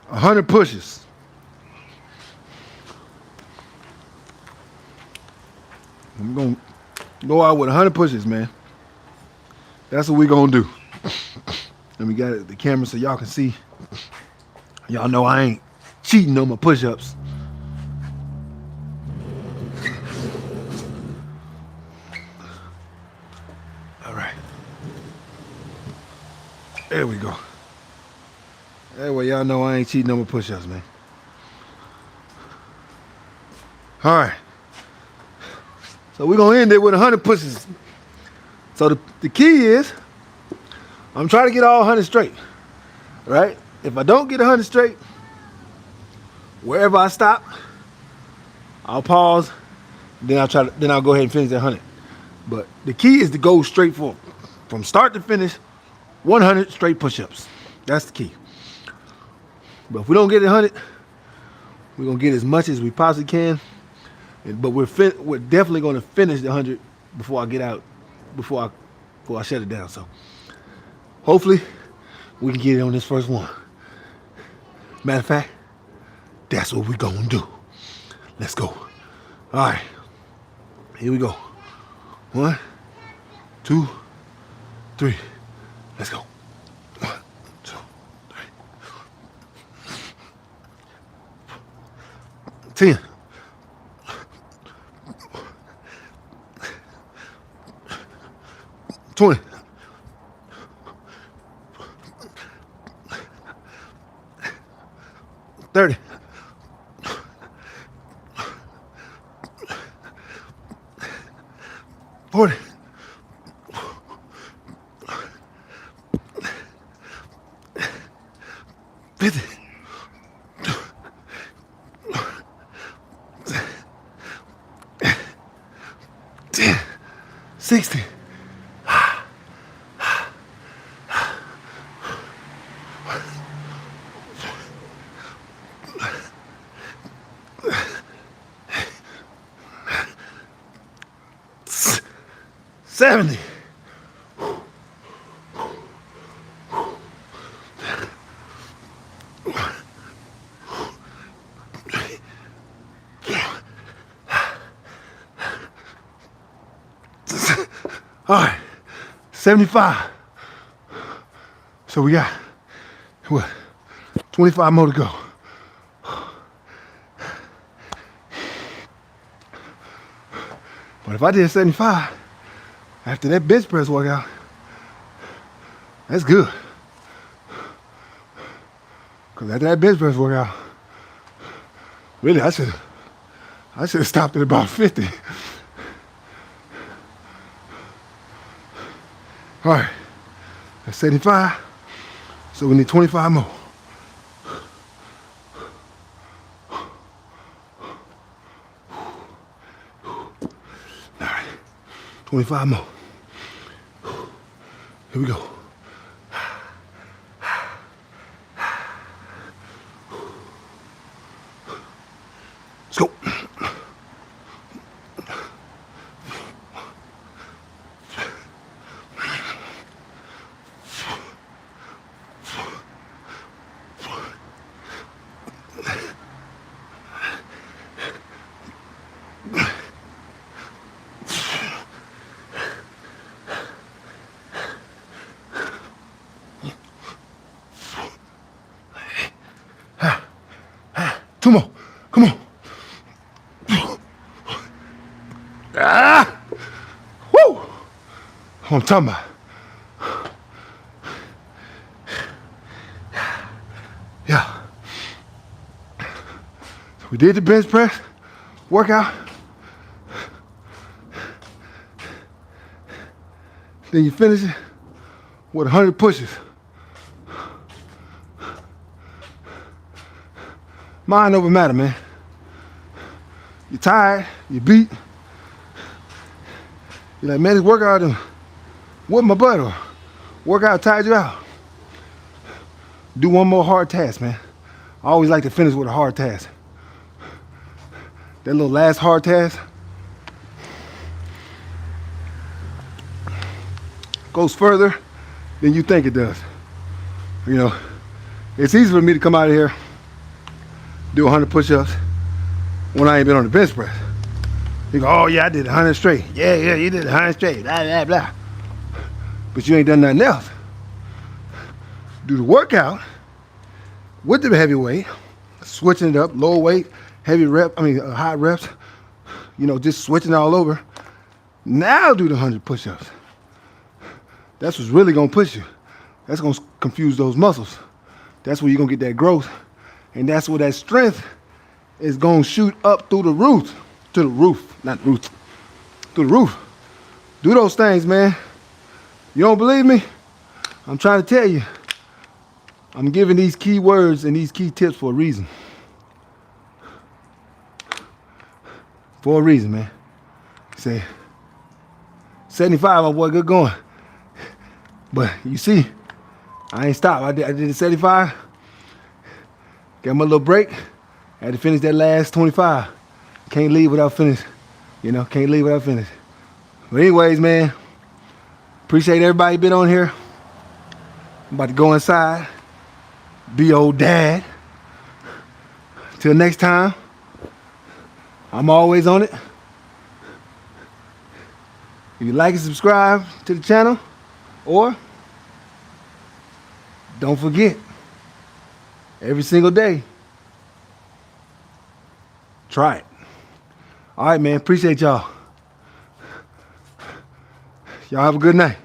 100 pushes. I'm gonna go out with 100 pushes, man. That's what we gonna do. And we got the camera so y'all can see. Y'all know I ain't cheating on my push-ups. All right. There we go. That way y'all know I ain't cheating on my push-ups, man. All right. So we're gonna end it with 100 pushes. So the key is, I'm trying to get all 100 straight, right? If I don't get 100 straight, wherever I stop, I'll pause. Then I'll go ahead and finish that 100. But the key is to go straight forward, from start to finish, 100 straight push-ups. That's the key. But if we don't get 100, we're gonna get as much as we possibly can. But we're definitely gonna finish the 100 before I get out, before I shut it down. So hopefully we can get it on this first one. Matter of fact, that's what we're gonna do. Let's go. All right, here we go. 1, 2, 3. Let's go. 1, 2, 3. 10. 20. 30. 40. 50. 10. 60. 70. 75. So we got, what, 25 more to go. But if I did 75 after that bench press workout, that's good. Because after that bench press workout, really I should have stopped at about 50. All right, that's 75. So we need 25 more. All right, 25 more. Here we go. Let's go. Two more. Come on. Ah! Woo! What I'm talking about. Yeah. So we did the bench press workout. Then you finish it with 100 pushes. Mind over matter, man. You're tired, you beat. You're like, man, this workout done whooped my butt, or workout tired you out. Do one more hard task, man. I always like to finish with a hard task. That little last hard task goes further than you think it does. You know, it's easy for me to come out of here, do 100 push-ups when I ain't been on the bench press. You go, oh yeah, I did 100 straight. Yeah, you did 100 straight, blah, blah, blah. But you ain't done nothing else. Do the workout with the heavy weight, switching it up, low weight, high reps, you know, just switching all over. Now do the 100 push-ups. That's what's really gonna push you. That's gonna confuse those muscles. That's where you're gonna get that growth. And that's where that strength is gonna shoot up through the roof. To the roof, not roof. To the roof. Do those things, man. You don't believe me? I'm trying to tell you. I'm giving these key words and these key tips for a reason. For a reason, man. Say, 75, my boy, good going. But you see, I ain't stopped. I did the 75. Got my little break. Had to finish that last 25. Can't leave without finish. You know, can't leave without finish. But anyways, man, appreciate everybody been on here. I'm about to go inside, be old dad. Till next time, I'm always on it. If you like and subscribe to the channel, or don't forget, every single day, try it. All right, man. Appreciate y'all. Y'all have a good night.